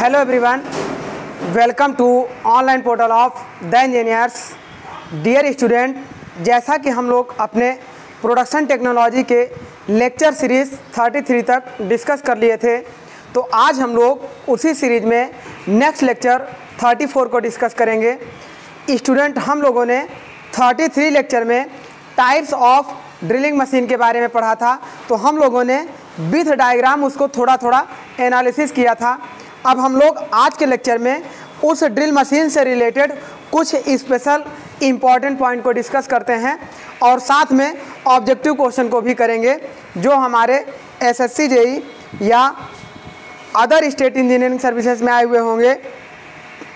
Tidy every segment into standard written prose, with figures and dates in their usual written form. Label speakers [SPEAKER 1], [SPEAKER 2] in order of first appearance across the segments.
[SPEAKER 1] Hello everyone, welcome to online portal of the engineers. Dear student, जैसा कि हम लोग अपने प्रोडक्शन टेक्नोलॉजी के लेक्चर सीरीज़ 33 तक डिस्कस कर लिए थे, तो आज हम लोग उसी सीरीज़ में नेक्स्ट लेक्चर 34 को डिस्कस करेंगे। स्टूडेंट, हम लोगों ने 33 लेक्चर में टाइप्स ऑफ ड्रिलिंग मशीन के बारे में पढ़ा था, तो हम लोगों ने विथ डायग्राम उसको थोड़ा थोड़ा एनालिसिस किया था। अब हम लोग आज के लेक्चर में उस ड्रिल मशीन से रिलेटेड कुछ स्पेशल इम्पॉर्टेंट पॉइंट को डिस्कस करते हैं और साथ में ऑब्जेक्टिव क्वेश्चन को भी करेंगे जो हमारे एसएससी जेई या अदर स्टेट इंजीनियरिंग सर्विसेज में आए हुए होंगे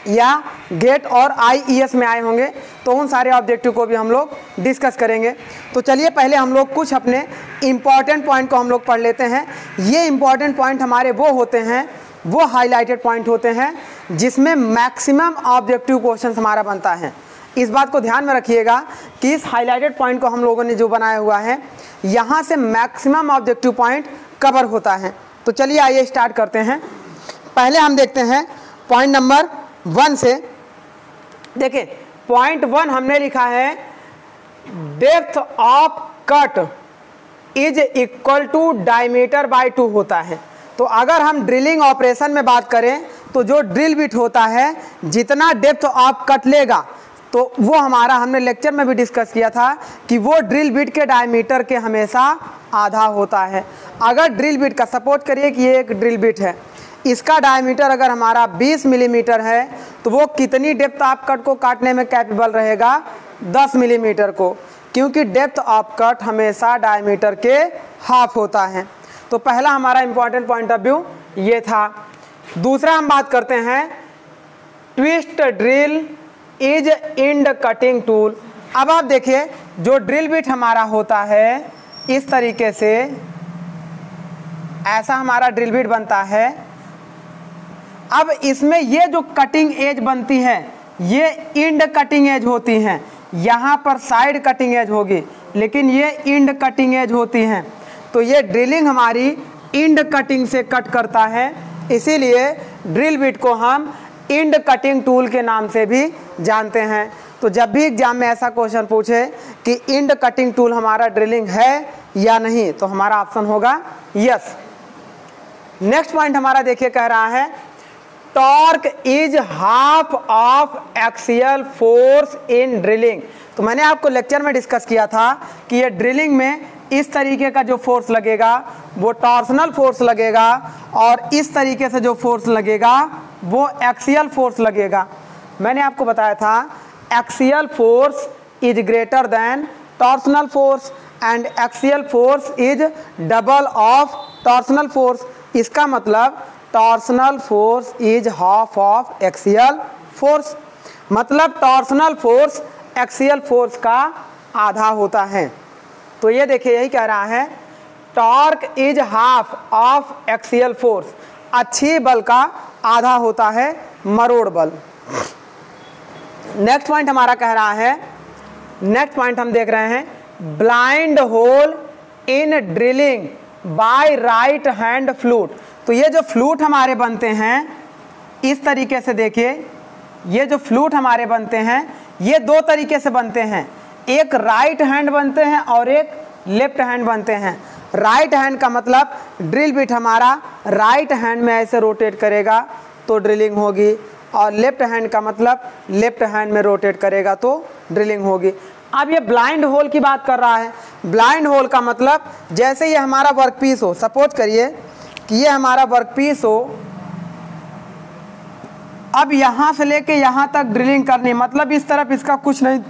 [SPEAKER 1] या गेट और आईईएस में आए होंगे, तो उन सारे ऑब्जेक्टिव को भी हम लोग डिस्कस करेंगे। तो चलिए पहले हम लोग कुछ अपने इम्पॉर्टेंट पॉइंट को हम लोग पढ़ लेते हैं। ये इम्पॉर्टेंट पॉइंट हमारे वो होते हैं, वो हाईलाइटेड पॉइंट होते हैं जिसमें मैक्सिमम ऑब्जेक्टिव क्वेश्चन हमारा बनता है। इस बात को ध्यान में रखिएगा कि इस हाईलाइटेड पॉइंट को हम लोगों ने जो बनाया हुआ है, यहाँ से मैक्सिमम ऑब्जेक्टिव पॉइंट कवर होता है। तो चलिए आइए स्टार्ट करते हैं। पहले हम देखते हैं पॉइंट नंबर 1 से। देखिए पॉइंट 1 हमने लिखा है depth of cut is equal to diameter by 2 होता है। तो अगर हम ड्रिलिंग ऑपरेशन में बात करें तो जो ड्रिल बिट होता है जितना डेप्थ ऑफ कट लेगा, तो वो हमारा हमने लेक्चर में भी डिस्कस किया था कि वो ड्रिल बिट के डायमीटर के हमेशा आधा होता है। अगर ड्रिल बिट का सपोज करिए कि ये एक ड्रिल बिट है, इसका डायमीटर अगर हमारा 20 मिलीमीटर है तो वो कितनी डेप्थ ऑफ कट को काटने में कैपेबल रहेगा? 10 मिलीमीटर को, क्योंकि डेप्थ ऑफ कट हमेशा डायमीटर के हाफ होता है। तो पहला हमारा इंपॉर्टेंट पॉइंट ऑफ व्यू ये था। दूसरा हम बात करते हैं twist drill is end cutting tool. अब आप देखिए जो ड्रिल बिट हमारा होता है इस तरीके से, ऐसा हमारा ड्रिल बिट बनता है। अब इसमें ये जो कटिंग एज बनती है ये इंड कटिंग एज होती हैं। यहाँ पर साइड कटिंग एज होगी लेकिन ये इंड कटिंग एज होती हैं। तो ये ड्रिलिंग हमारी इंड कटिंग से कट करता है, इसीलिए ड्रिल बिट को हम इंड कटिंग टूल के नाम से भी जानते हैं। तो जब भी एग्जाम में ऐसा क्वेश्चन पूछे कि इंड कटिंग टूल हमारा ड्रिलिंग है या नहीं, तो हमारा ऑप्शन होगा यस। नेक्स्ट पॉइंट हमारा देखिए कह रहा है torque is half of axial force in drilling. तो मैंने आपको लेक्चर में डिस्कस किया था कि ये ड्रिलिंग में इस तरीके का जो फोर्स लगेगा वो टॉर्सनल फोर्स लगेगा और इस तरीके से जो फोर्स लगेगा वो एक्सियल फोर्स लगेगा। मैंने आपको बताया था axial force is greater than torsional force and axial force is double of torsional force. इसका मतलब torsional force is half of axial force, मतलब टॉर्सनल फोर्स एक्सियल फोर्स का आधा होता है। तो ये देखिए यही कह रहा है torque is half of axial force. अच्छी बल का आधा होता है मरोड़ बल। नेक्स्ट पॉइंट हमारा कह रहा है, नेक्स्ट पॉइंट हम देख रहे हैं blind hole in drilling by right hand flute. तो ये जो फ्लूट हमारे बनते हैं इस तरीके से, देखिए ये जो फ्लूट हमारे बनते हैं ये 2 तरीके से बनते हैं, एक राइट हैंड बनते हैं और एक लेफ्ट हैंड बनते हैं। राइट हैंड का मतलब ड्रिल बिट हमारा राइट हैंड में ऐसे रोटेट करेगा तो ड्रिलिंग होगी, और लेफ्ट हैंड का मतलब लेफ्ट हैंड में रोटेट करेगा तो ड्रिलिंग होगी। अब ये ब्लाइंड होल की बात कर रहा है। ब्लाइंड होल का मतलब जैसे ये हमारा वर्कपीस हो, सपोज करिए कि ये हमारा वर्कपीस हो, अब यहाँ से लेके यहाँ तक ड्रिलिंग करनी, मतलब इस तरफ इसका कुछ नहीं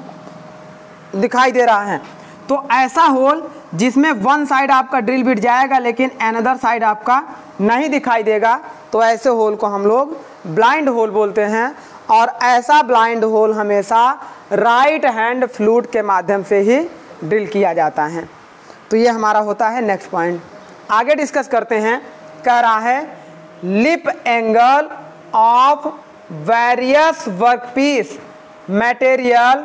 [SPEAKER 1] दिखाई दे रहा है, तो ऐसा होल जिसमें वन साइड आपका ड्रिल बिट जाएगा लेकिन अनदर साइड आपका नहीं दिखाई देगा, तो ऐसे होल को हम लोग ब्लाइंड होल बोलते हैं। और ऐसा ब्लाइंड होल हमेशा राइट हैंड फ्लूट के माध्यम से ही ड्रिल किया जाता है। तो ये हमारा होता है नेक्स्ट पॉइंट। आगे डिस्कस करते हैं। कह रहा है lip angle of various workpiece material.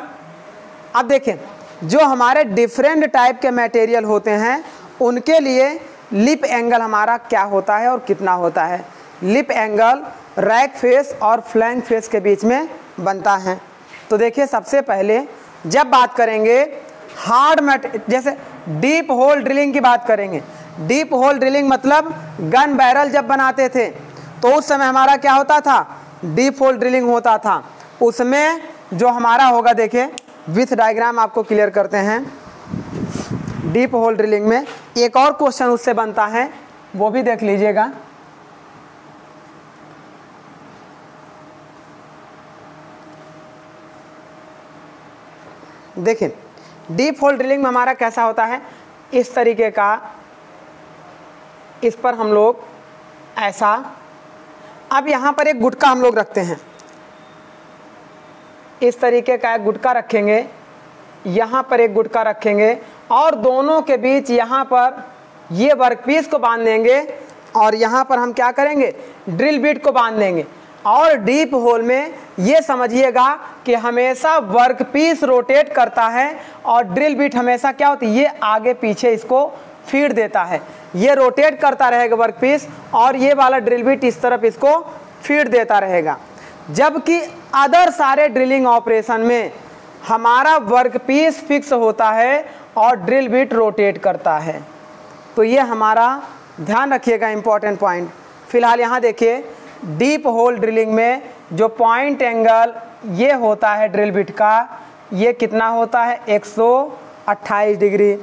[SPEAKER 1] अब देखें जो हमारे डिफरेंट टाइप के मटेरियल होते हैं उनके लिए लिप एंगल हमारा क्या होता है और कितना होता है। लिप एंगल रैक फेस और फ्लैंक फेस के बीच में बनता है। तो देखिए सबसे पहले जब बात करेंगे जैसे डीप होल ड्रिलिंग की बात करेंगे। डीप होल ड्रिलिंग मतलब गन बैरल जब बनाते थे तो उस समय हमारा क्या होता था, डीप होल ड्रिलिंग होता था। उसमें जो हमारा होगा, देखिए विथ डायग्राम आपको क्लियर करते हैं। डीप होल ड्रिलिंग में एक और क्वेश्चन उससे बनता है, वो भी देख लीजिएगा। देखिए डीप होल ड्रिलिंग में हमारा कैसा होता है, इस तरीके का, इस पर हम लोग ऐसा, अब यहाँ पर एक गुटका हम लोग रखते हैं, इस तरीके का एक गुटका रखेंगे, यहाँ पर एक गुटका रखेंगे और दोनों के बीच यहाँ पर ये वर्कपीस को बांध देंगे और यहाँ पर हम क्या करेंगे, ड्रिल बिट को बांध देंगे। और डीप होल में ये समझिएगा कि हमेशा वर्कपीस रोटेट करता है और ड्रिल बिट हमेशा क्या होती है, ये आगे पीछे इसको फीड देता है। ये रोटेट करता रहेगा वर्कपीस और ये वाला ड्रिल बिट इस तरफ इसको फीड देता रहेगा। जबकि अदर सारे ड्रिलिंग ऑपरेशन में हमारा वर्कपीस फिक्स होता है और ड्रिल बिट रोटेट करता है। तो ये हमारा ध्यान रखिएगा इम्पॉर्टेंट पॉइंट। फिलहाल यहाँ देखिए डीप होल ड्रिलिंग में जो पॉइंट एंगल ये होता है ड्रिल बिट का, ये कितना होता है, 128 डिग्री,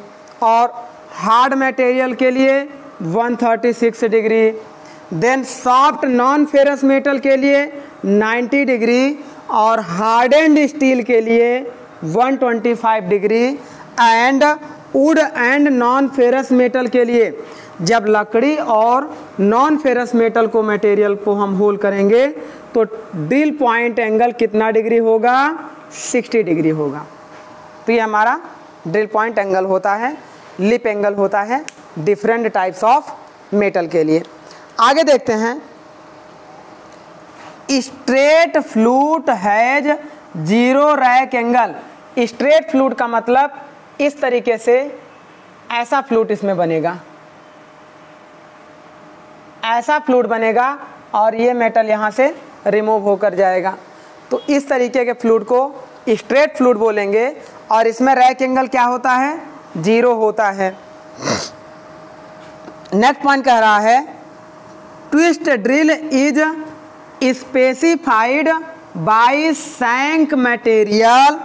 [SPEAKER 1] और हार्ड मटेरियल के लिए 136 degree, then soft non ferrous metal के लिए 90 डिग्री और हार्डेंड स्टील के लिए 125 degree, and would and non ferrous metal के लिए जब लकड़ी और नॉन फेरस मेटल को मटेरियल को हम होल करेंगे तो ड्रिल पॉइंट एंगल कितना डिग्री होगा, 60 डिग्री होगा। तो ये हमारा ड्रिल पॉइंट एंगल होता है, लिप एंगल होता है डिफरेंट टाइप्स ऑफ मेटल के लिए। आगे देखते हैं, straight flute has 0 rack angle. Straight flute का मतलब इस तरीके से ऐसा फ्लूट इसमें बनेगा, ऐसा फ्लूट बनेगा और ये मेटल यहाँ से रिमूव होकर जाएगा। तो इस तरीके के फ्लूट को स्ट्रेट फ्लूट बोलेंगे और इसमें रैक एंगल क्या होता है, 0 होता है। नेक्स्ट पॉइंट कह रहा है, twist drill is specified bye shank material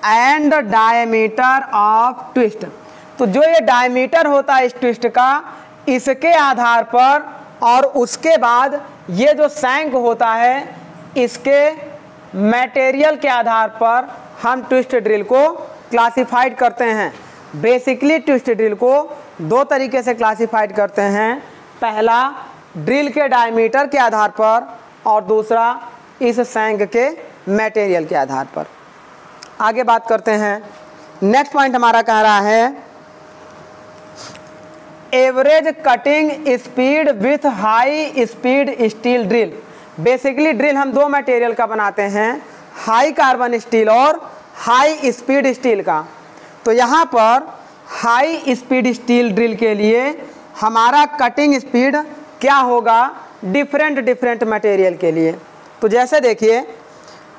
[SPEAKER 1] and diameter of twist. तो जो ये डायमीटर होता है इस ट्विस्ट का, इसके आधार पर और उसके बाद ये जो शैंक होता है इसके मटेरियल के आधार पर हम ट्विस्ट ड्रिल को क्लासिफाइड करते हैं। बेसिकली ट्विस्ट ड्रिल को 2 तरीके से क्लासिफाइड करते हैं, पहला ड्रिल के डायमीटर के आधार पर और दूसरा इस शैंक के मटेरियल के आधार पर। आगे बात करते हैं, नेक्स्ट पॉइंट हमारा कह रहा है, average cutting speed with high speed steel drill. Basically drill हम 2 मटेरियल का बनाते हैं, हाई कार्बन स्टील और हाई स्पीड स्टील का। तो यहाँ पर हाई स्पीड स्टील ड्रिल के लिए हमारा कटिंग स्पीड क्या होगा, डिफरेंट मटेरियल के लिए। तो जैसे देखिए,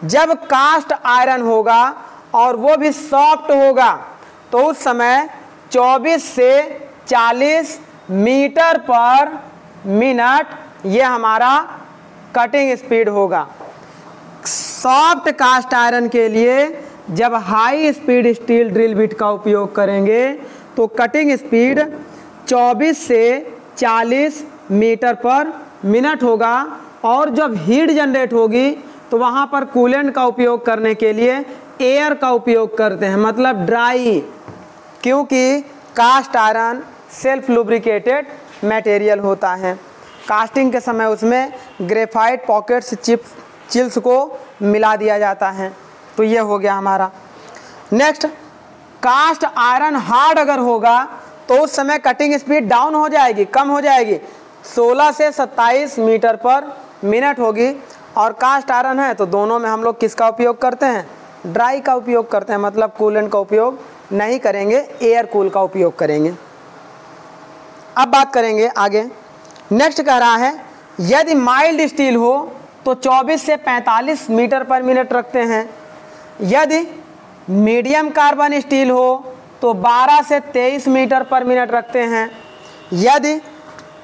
[SPEAKER 1] जब कास्ट आयरन होगा और वो भी सॉफ्ट होगा तो उस समय 24 से 40 मीटर पर मिनट ये हमारा कटिंग स्पीड होगा। सॉफ्ट कास्ट आयरन के लिए जब high speed steel drill bit का उपयोग करेंगे तो कटिंग स्पीड 24 से 40 मीटर पर मिनट होगा, और जब हीट जनरेट होगी तो वहाँ पर कूलेंट का उपयोग करने के लिए एयर का उपयोग करते हैं, मतलब ड्राई, क्योंकि cast iron self lubricated material होता है। कास्टिंग के समय उसमें ग्रेफाइट पॉकेट्स चिल्स को मिला दिया जाता है। तो ये हो गया हमारा। नेक्स्ट, कास्ट आयरन हार्ड अगर होगा तो उस समय कटिंग स्पीड डाउन हो जाएगी, कम हो जाएगी, 16 से 27 मीटर पर मिनट होगी। और कास्ट आयरन है तो दोनों में हम लोग किसका उपयोग करते हैं, ड्राई का उपयोग करते हैं, मतलब कूलेंट का उपयोग नहीं करेंगे, एयर कूल का उपयोग करेंगे। अब बात करेंगे आगे। नेक्स्ट कह रहा है, यदि माइल्ड स्टील हो तो 24 से 45 मीटर पर मिनट रखते हैं। यदि मीडियम कार्बन स्टील हो तो 12 से 23 मीटर पर मिनट रखते हैं। यदि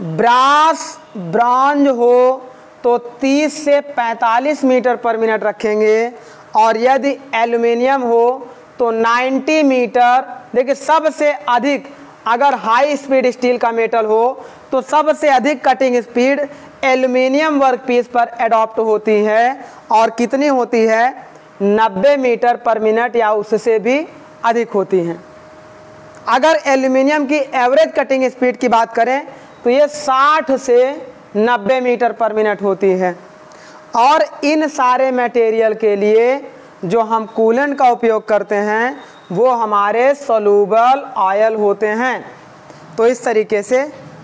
[SPEAKER 1] ब्रॉन्ज हो तो 30 से 45 मीटर पर मिनट रखेंगे। और यदि एल्युमिनियम हो तो 90 मीटर। देखिए, सबसे अधिक अगर हाई स्पीड स्टील का मेटल हो तो सबसे अधिक कटिंग स्पीड एल्युमिनियम वर्कपीस पर एडॉप्ट होती है और कितनी होती है, 90 मीटर पर मिनट या उससे भी अधिक होती हैं। अगर एल्युमिनियम की एवरेज कटिंग स्पीड की बात करें तो ये 60 से 90 मीटर पर मिनट होती है। और इन सारे मटेरियल के लिए जो हम कूलेंट का उपयोग करते हैं वो हमारे सोल्यूबल ऑयल होते हैं। तो इस तरीके से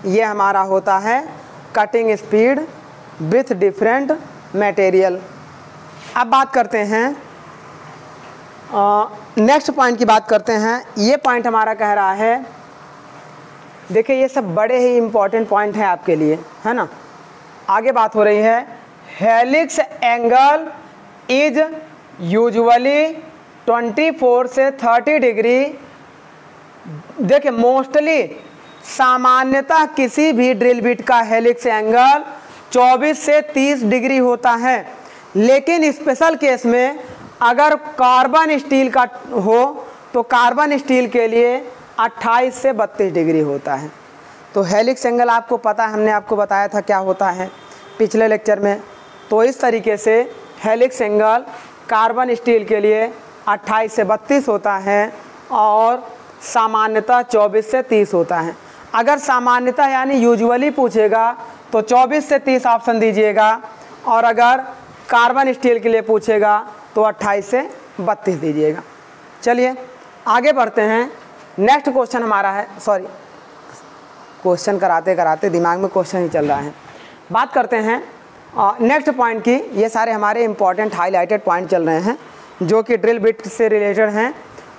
[SPEAKER 1] ये हमारा होता है cutting speed with different material. अब बात करते हैं नेक्स्ट पॉइंट की बात करते हैं। ये पॉइंट हमारा कह रहा है, देखिए ये सब बड़े ही इम्पोर्टेंट पॉइंट हैं आपके लिए, है ना। आगे बात हो रही है, हेलिक्स एंगल इज यूजुअली 24 से 30 डिग्री। देखिए, मोस्टली सामान्यतः किसी भी ड्रिल बिट का हेलिक्स एंगल 24 से 30 डिग्री होता है। लेकिन स्पेशल केस में अगर कार्बन स्टील का हो तो कार्बन स्टील के लिए 28 से 32 डिग्री होता है। तो हेलिक्स एंगल आपको पता है, हमने आपको बताया था क्या होता है पिछले लेक्चर में। तो इस तरीके से हेलिक्स एंगल कार्बन स्टील के लिए 28 से 32 होता है और सामान्यतः 24 से 30 होता है। अगर सामान्यतः यानी यूजुअली पूछेगा तो 24 से 30 ऑप्शन दीजिएगा, और अगर कार्बन स्टील के लिए पूछेगा तो 28 से 32 दीजिएगा। चलिए आगे बढ़ते हैं। नेक्स्ट क्वेश्चन हमारा है, सॉरी क्वेश्चन कराते कराते दिमाग में क्वेश्चन ही चल रहा है। बात करते हैं नेक्स्ट पॉइंट की। ये सारे हमारे इंपॉर्टेंट हाईलाइटेड पॉइंट चल रहे हैं जो कि ड्रिल बिट से रिलेटेड हैं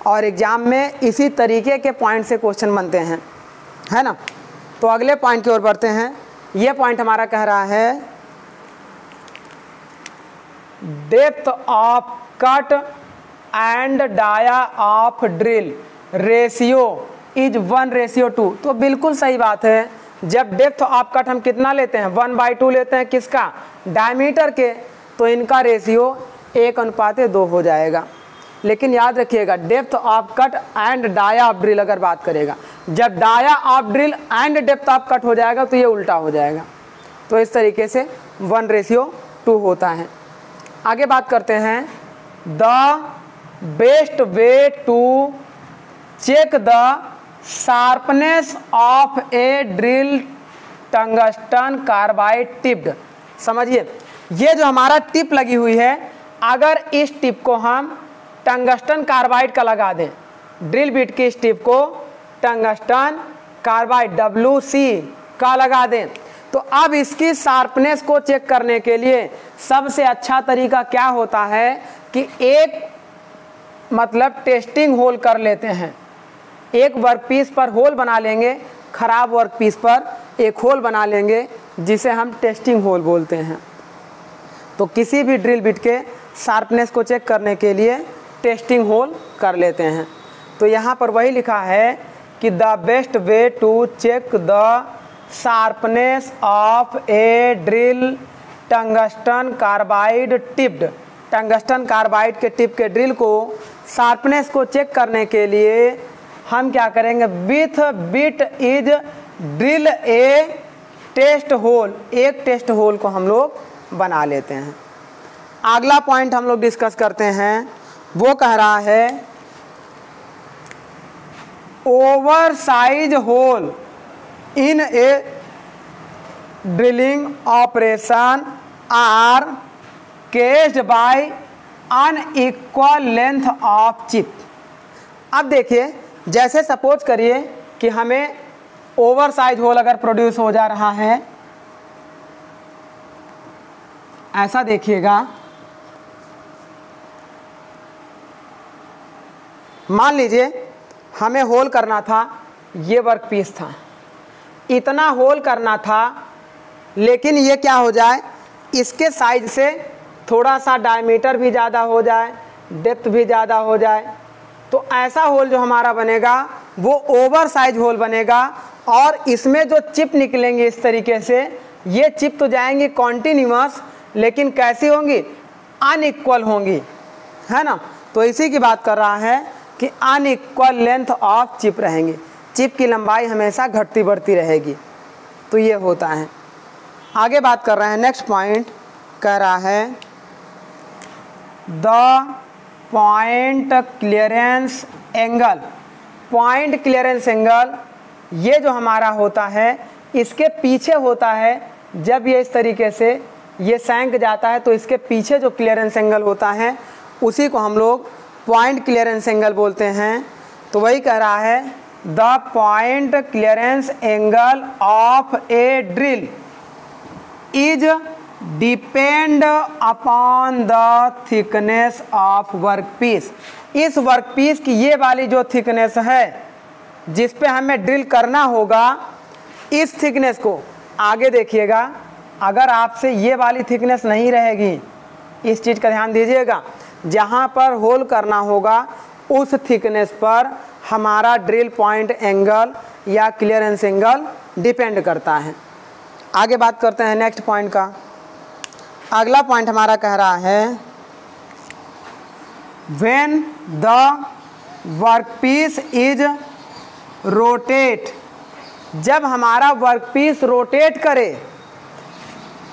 [SPEAKER 1] और एग्ज़ाम में इसी तरीके के पॉइंट से क्वेश्चन बनते हैं, है ना। तो अगले पॉइंट की ओर बढ़ते हैं। ये पॉइंट हमारा कह रहा है, depth of cut and dia of drill ratio is 1:2। तो बिल्कुल सही बात है। जब डेप्थ ऑफ कट हम कितना लेते हैं, 1/2 लेते हैं, किसका, डायमीटर के, तो इनका रेशियो 1:2 हो जाएगा। लेकिन याद रखिएगा, depth of cut and dia of drill अगर बात करेगा, जब dia of drill and depth of cut हो जाएगा तो ये उल्टा हो जाएगा। तो इस तरीके से 1:2 होता है। आगे बात करते हैं, the best way to check the sharpness of a drill tungsten carbide tipped. समझिए, ये जो हमारा टिप लगी हुई है, अगर इस टिप को हम टंगस्टन कार्बाइड का लगा दें, ड्रिल बिट की इस टिप को टंगस्टन कार्बाइड WC का लगा दें, तो अब इसकी शार्पनेस को चेक करने के लिए सबसे अच्छा तरीका क्या होता है कि एक मतलब टेस्टिंग होल कर लेते हैं। एक वर्कपीस पर होल बना लेंगे, ख़राब वर्कपीस पर एक होल बना लेंगे जिसे हम टेस्टिंग होल बोलते हैं। तो किसी भी ड्रिल बिट के शार्पनेस को चेक करने के लिए टेस्टिंग होल कर लेते हैं। तो यहाँ पर वही लिखा है कि the best way to check the sharpness of a drill tungsten carbide tipped. Tungsten carbide के टिप के ड्रिल को शार्पनेस को चेक करने के लिए हम क्या करेंगे, with bit is drill a test hole, एक टेस्ट होल को हम लोग बना लेते हैं। अगला पॉइंट हम लोग डिस्कस करते हैं, वो कह रहा है, over size hole in a drilling operation are caused by unequal length of chip. अब देखिए, जैसे सपोज करिए कि हमें ओवर साइज होल अगर प्रोड्यूस हो जा रहा है, ऐसा देखिएगा, मान लीजिए हमें होल करना था, ये वर्क पीस था, इतना होल करना था, लेकिन ये क्या हो जाए, इसके साइज से थोड़ा सा डायमीटर भी ज़्यादा हो जाए, डेप्थ भी ज़्यादा हो जाए, तो ऐसा होल जो हमारा बनेगा वो ओवर साइज होल बनेगा। और इसमें जो चिप निकलेंगे इस तरीके से, ये चिप तो जाएंगी कॉन्टिन्यूअस, लेकिन कैसी होंगी, अनइक्वल होंगी, है ना। तो इसी की बात कर रहा है कि अनइक्वल लेंथ ऑफ चिप रहेंगी, चिप की लंबाई हमेशा घटती बढ़ती रहेगी। तो ये होता है। आगे बात कर रहे हैं, नेक्स्ट पॉइंट कह रहा है the point clearance angle. Point clearance angle ये जो हमारा होता है, इसके पीछे होता है। जब ये इस तरीके से ये सैंक जाता है तो इसके पीछे जो क्लियरेंस एंगल होता है उसी को हम लोग पॉइंट क्लियरेंस एंगल बोलते हैं। तो वही कह रहा है the point clearance angle of a drill is depend upon the thickness of workpiece. इस वर्कपीस की ये वाली जो थिकनेस है जिस पे हमें ड्रिल करना होगा, इस थिकनेस को आगे देखिएगा। अगर आपसे ये वाली थिकनेस नहीं रहेगी, इस चीज़ का ध्यान दीजिएगा, जहाँ पर होल करना होगा उस थिकनेस पर हमारा ड्रिल पॉइंट एंगल या क्लियरेंस एंगल डिपेंड करता है। आगे बात करते हैं नेक्स्ट पॉइंट का। अगला पॉइंट हमारा कह रहा है when the workpiece is rotate. जब हमारा वर्कपीस रोटेट करे,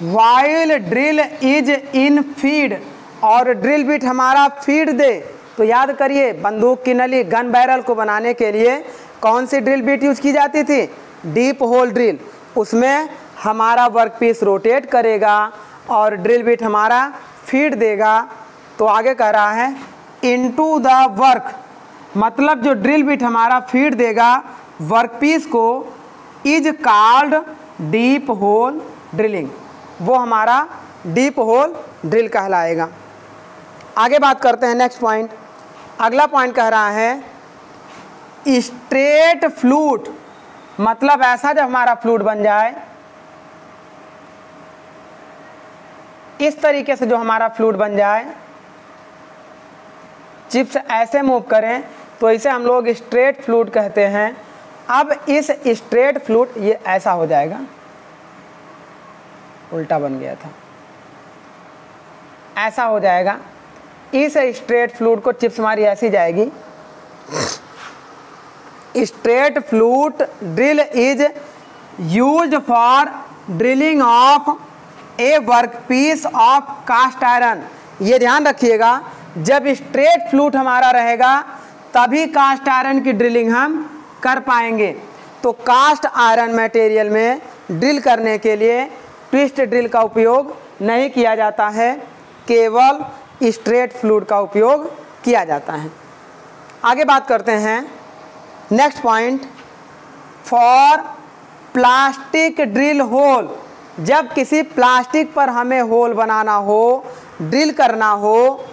[SPEAKER 1] while drill is in feed, और ड्रिल बिट हमारा फीड दे। तो याद करिए, बंदूक की नली, गन बैरल को बनाने के लिए कौन सी ड्रिल बिट यूज की जाती थी, डीप होल ड्रिल। उसमें हमारा वर्कपीस रोटेट करेगा और ड्रिल बिट हमारा फीड देगा। तो आगे कह रहा है इनटू द वर्क, मतलब जो ड्रिल बिट हमारा फीड देगा वर्कपीस को, is called deep whole drilling. वो हमारा डीप होल ड्रिल कहलाएगा। आगे बात करते हैं नेक्स्ट पॉइंट। अगला पॉइंट कह रहा है स्ट्रेट फ्लूट, मतलब ऐसा जब हमारा फ्लूट बन जाए, इस तरीके से जो हमारा फ्लूट बन जाए, चिप्स ऐसे मूव करें तो इसे हम लोग स्ट्रेट फ्लूट कहते हैं। अब इस स्ट्रेट फ्लूट ये ऐसा हो जाएगा, उल्टा बन गया था, ऐसा हो जाएगा। इस स्ट्रेट फ्लूट को चिप्स हमारी ऐसी जाएगी। Straight flute drill is used for drilling of a workpiece of cast iron. ये ध्यान रखिएगा, जब स्ट्रेट फ्लूट हमारा रहेगा तभी कास्ट आयरन की ड्रिलिंग हम कर पाएंगे। तो कास्ट आयरन मटेरियल में ड्रिल करने के लिए ट्विस्ट ड्रिल का उपयोग नहीं किया जाता है, केवल स्ट्रेट फ्लूट का उपयोग किया जाता है। आगे बात करते हैं next point, for plastic drill hole. जब किसी प्लास्टिक पर हमें होल बनाना हो, ड्रिल करना हो,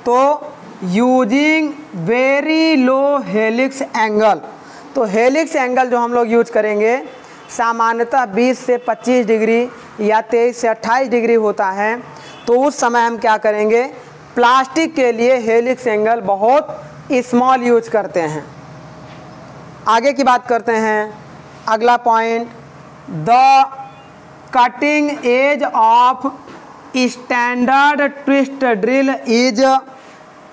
[SPEAKER 1] तो using very low helix angle. तो हेलिक्स एंगल जो हम लोग यूज करेंगे सामान्यतः 20 से 25 डिग्री या 23 से 28 डिग्री होता है। तो उस समय हम क्या करेंगे, प्लास्टिक के लिए हेलिक्स एंगल बहुत स्मॉल यूज करते हैं। आगे की बात करते हैं। अगला point, the cutting edge of standard twist drill is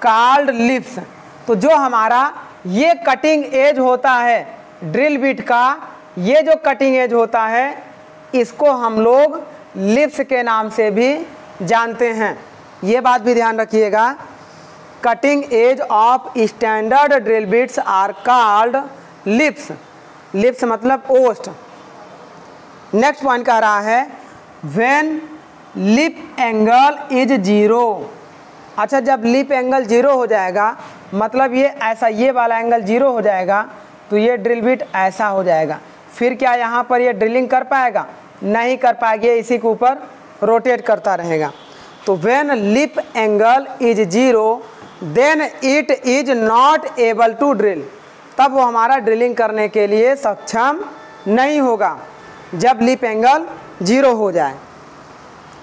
[SPEAKER 1] called lips. तो जो हमारा ये कटिंग एज होता है ड्रिल बिट का, ये जो कटिंग एज होता है इसको हम लोग लिप्स के नाम से भी जानते हैं। ये बात भी ध्यान रखिएगा, cutting edge of standard drill bits are called lips. Lips मतलब ओस्ट। नेक्स्ट पॉइंट कह रहा है व्हेन लिप एंगल इज 0। अच्छा, जब लिप एंगल 0 हो जाएगा, मतलब ये ऐसा, ये वाला एंगल 0 हो जाएगा, तो ये ड्रिल बिट ऐसा हो जाएगा। फिर क्या यहाँ पर ये ड्रिलिंग कर पाएगा? नहीं कर पाएगी, इसी के ऊपर रोटेट करता रहेगा। तो when lip angle is 0 then it is not able to drill. तब वो हमारा ड्रिलिंग करने के लिए सक्षम नहीं होगा, जब लिप एंगल 0 हो जाए।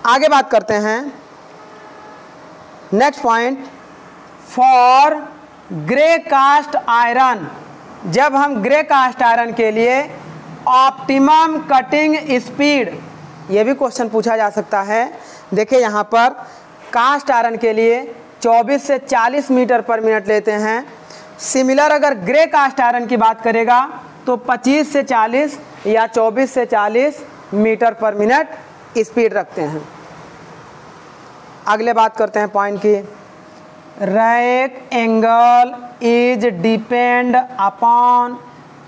[SPEAKER 1] आगे बात करते हैं next point, for grey cast iron. जब हम ग्रे कास्ट आयरन के लिए ऑप्टिमम कटिंग स्पीड, ये भी क्वेश्चन पूछा जा सकता है। देखिए यहाँ पर कास्ट आयरन के लिए 24 से 40 मीटर पर मिनट लेते हैं। सिमिलर अगर ग्रे कास्ट आयरन की बात करेगा तो 25 से 40 या 24 से 40 मीटर पर मिनट स्पीड रखते हैं। अगले बात करते हैं पॉइंट की, rack angle is depend upon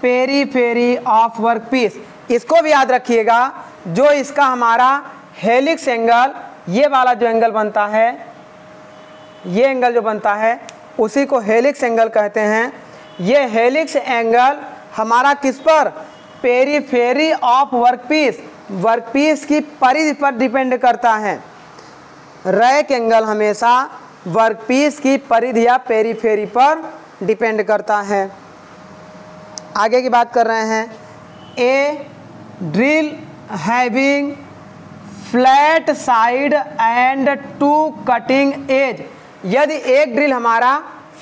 [SPEAKER 1] periphery of workpiece. इसको भी याद रखिएगा, जो इसका हमारा हेलिक्स एंगल, ये वाला जो एंगल बनता है, ये एंगल जो बनता है उसी को हेलिक्स एंगल कहते हैं। ये हेलिक्स एंगल हमारा किस पर, पेरीफेरी ऑफ वर्कपीस, वर्कपीस की परिधि पर डिपेंड करता है। रैक एंगल हमेशा वर्कपीस की परिधि या पेरीफेरी पर डिपेंड करता है। आगे की बात कर रहे हैं, a drill having flat side and 2 cutting edge. यदि एक ड्रिल हमारा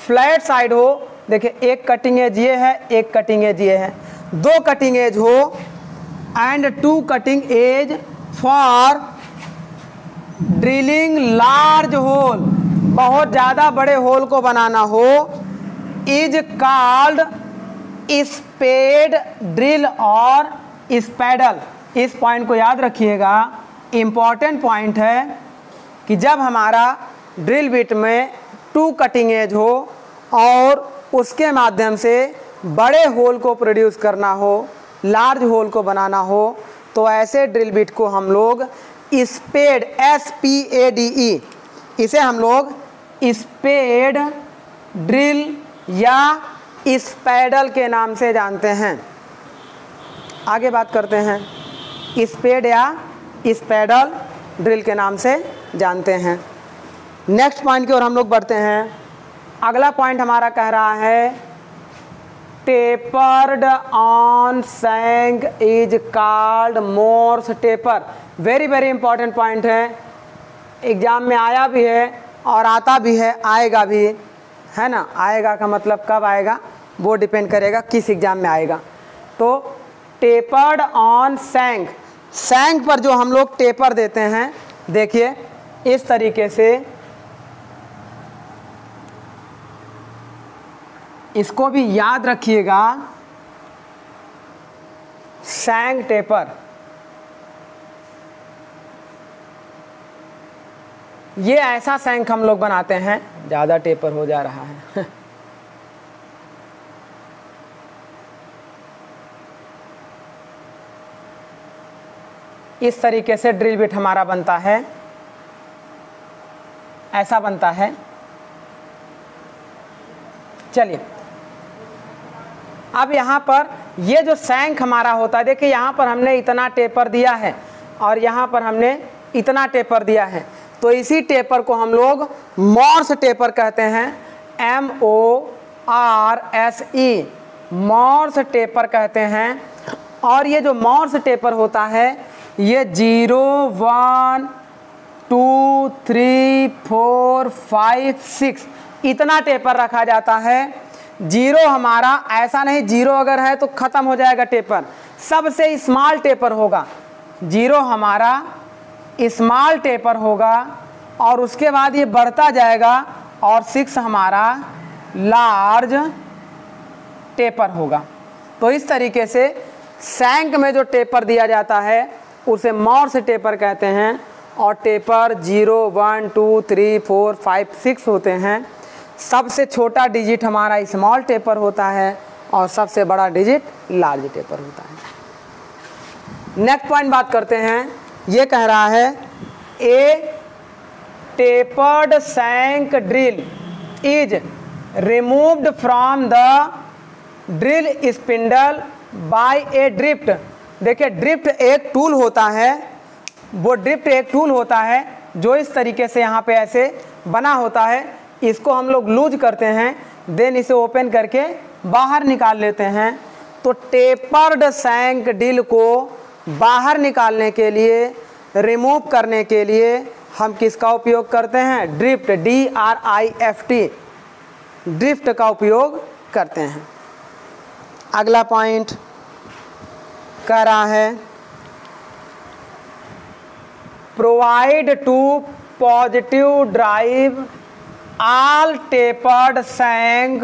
[SPEAKER 1] फ्लैट साइड हो, देखिए एक कटिंग एज ये है, एक कटिंग एज ये है, 2 कटिंग एज हो and 2 cutting as for drilling large whole, बहुत ज़्यादा बड़े होल को बनाना हो, इज कॉल्ड स्पेड ड्रिल और स्पैडल। इस पॉइंट को याद रखिएगा, इम्पॉर्टेंट पॉइंट है कि जब हमारा ड्रिल बिट में 2 कटिंग एज हो और उसके माध्यम से बड़े होल को प्रोड्यूस करना हो, लार्ज होल को बनाना हो, तो ऐसे ड्रिल बिट को हम लोग स्पेड, SPADE, इसे हम लोग स्पेड ड्रिल या स्पैडल के नाम से जानते हैं। आगे बात करते हैं, स्पेड या स्पैडल ड्रिल के नाम से जानते हैं। नेक्स्ट पॉइंट की ओर हम लोग बढ़ते हैं। अगला पॉइंट हमारा कह रहा है, tapered on shank is called Morse taper. Very very important point है, एग्जाम में आया भी है और आता भी है, आएगा भी, है ना। आएगा का मतलब कब आएगा वो डिपेंड करेगा किस एग्जाम में आएगा। तो टेपर्ड ऑन सैंक, सैंक पर जो हम लोग टेपर देते हैं, देखिए इस तरीके से, इसको भी याद रखिएगा, सैंक टेपर। ये ऐसा सैंक हम लोग बनाते हैं, ज़्यादा टेपर हो जा रहा है इस तरीके से ड्रिल बिट हमारा बनता है, ऐसा बनता है। चलिए अब यहाँ पर ये जो सैंक हमारा होता है, देखिए यहाँ पर हमने इतना टेपर दिया है और यहाँ पर हमने इतना टेपर दिया है, तो इसी टेपर को हम लोग मॉर्स टेपर कहते हैं, MORSE, मॉर्स टेपर कहते हैं। और ये जो मॉर्स टेपर होता है, ये 0 1 2 3 4 5 6 इतना टेपर रखा जाता है। 0 हमारा ऐसा नहीं, 0 अगर है तो ख़त्म हो जाएगा टेपर, सबसे स्मॉल टेपर होगा। 0 हमारा स्मॉल टेपर होगा और उसके बाद ये बढ़ता जाएगा और 6 हमारा लार्ज टेपर होगा। तो इस तरीके से सैंक में जो टेपर दिया जाता है उसे मॉर्स टेपर कहते हैं। और टेपर 0 1 2 3 4 5 6 होते हैं। सबसे छोटा डिजिट हमारा स्मॉल टेपर होता है और सबसे बड़ा डिजिट लार्ज टेपर होता है। नेक्स्ट पॉइंट बात करते हैं, ये कह रहा है, a tapered shank drill is removed from the drill spindle by a drift. देखिए ड्रिफ्ट एक टूल होता है, वो ड्रिफ्ट एक टूल होता है जो इस तरीके से यहाँ पे ऐसे बना होता है। इसको हम लोग लूज करते हैं, देन इसे ओपन करके बाहर निकाल लेते हैं। तो टेपर्ड सैंक ड्रिल को बाहर निकालने के लिए रिमूव करने के लिए हम किसका उपयोग करते हैं? ड्रिफ्ट, DRIFT, ड्रिफ्ट का उपयोग करते हैं। अगला पॉइंट कह रहा है provide to positive drive all tapered shank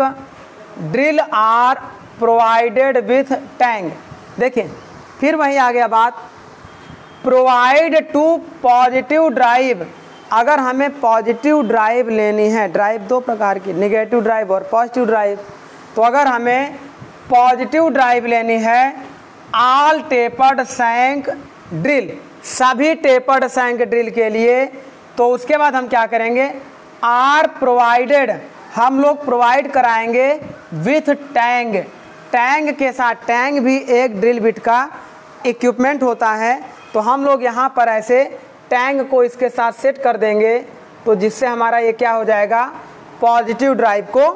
[SPEAKER 1] drill are provided with tank. देखिए फिर वही आ गया बात, प्रोवाइड टू पॉजिटिव ड्राइव। अगर हमें पॉजिटिव ड्राइव लेनी है, ड्राइव दो प्रकार की, नेगेटिव ड्राइव और पॉजिटिव ड्राइव, तो अगर हमें पॉजिटिव ड्राइव लेनी है ऑल टेपर्ड सैंक ड्रिल, सभी टेपर्ड सैंक ड्रिल के लिए, तो उसके बाद हम क्या करेंगे? आर प्रोवाइडेड, हम लोग प्रोवाइड कराएंगे विथ टैंग, टैंग के साथ। टैंग भी एक ड्रिल बिट का इक्विपमेंट होता है, तो हम लोग यहाँ पर ऐसे टैंग को इसके साथ सेट कर देंगे, तो जिससे हमारा ये क्या हो जाएगा? पॉजिटिव ड्राइव को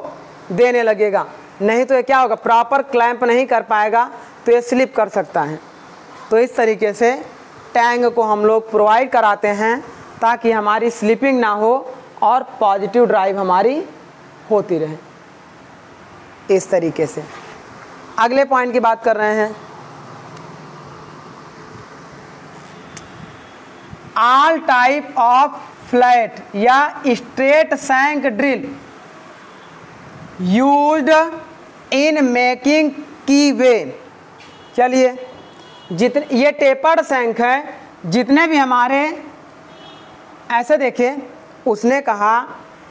[SPEAKER 1] देने लगेगा। नहीं तो ये क्या होगा? प्रॉपर क्लैंप नहीं कर पाएगा, तो ये स्लिप कर सकता है। तो इस तरीके से टैंग को हम लोग प्रोवाइड कराते हैं ताकि हमारी स्लिपिंग ना हो और पॉजिटिव ड्राइव हमारी होती रहे। इस तरीके से अगले पॉइंट की बात कर रहे हैं, ऑल टाइप ऑफ फ्लैट या straight shank drill used in making keyway. चलिए जितने ये टेपर्ड सैंक है, जितने भी हमारे ऐसे देखिए, उसने कहा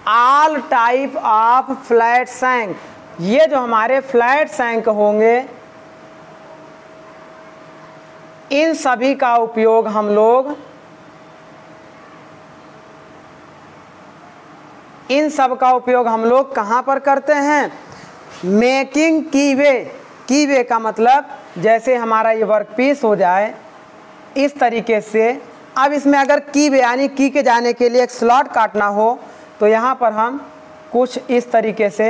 [SPEAKER 1] ऑल टाइप ऑफ फ्लैट सैंक, ये जो हमारे फ्लैट सैंक होंगे इन सभी का उपयोग हम लोग, इन सब का उपयोग हम लोग कहाँ पर करते हैं? मेकिंग कीवे। कीवे का मतलब जैसे हमारा ये वर्क पीस हो जाए इस तरीके से। अब इसमें अगर कीवे यानी की के जाने के लिए एक स्लॉट काटना हो, तो यहाँ पर हम कुछ इस तरीके से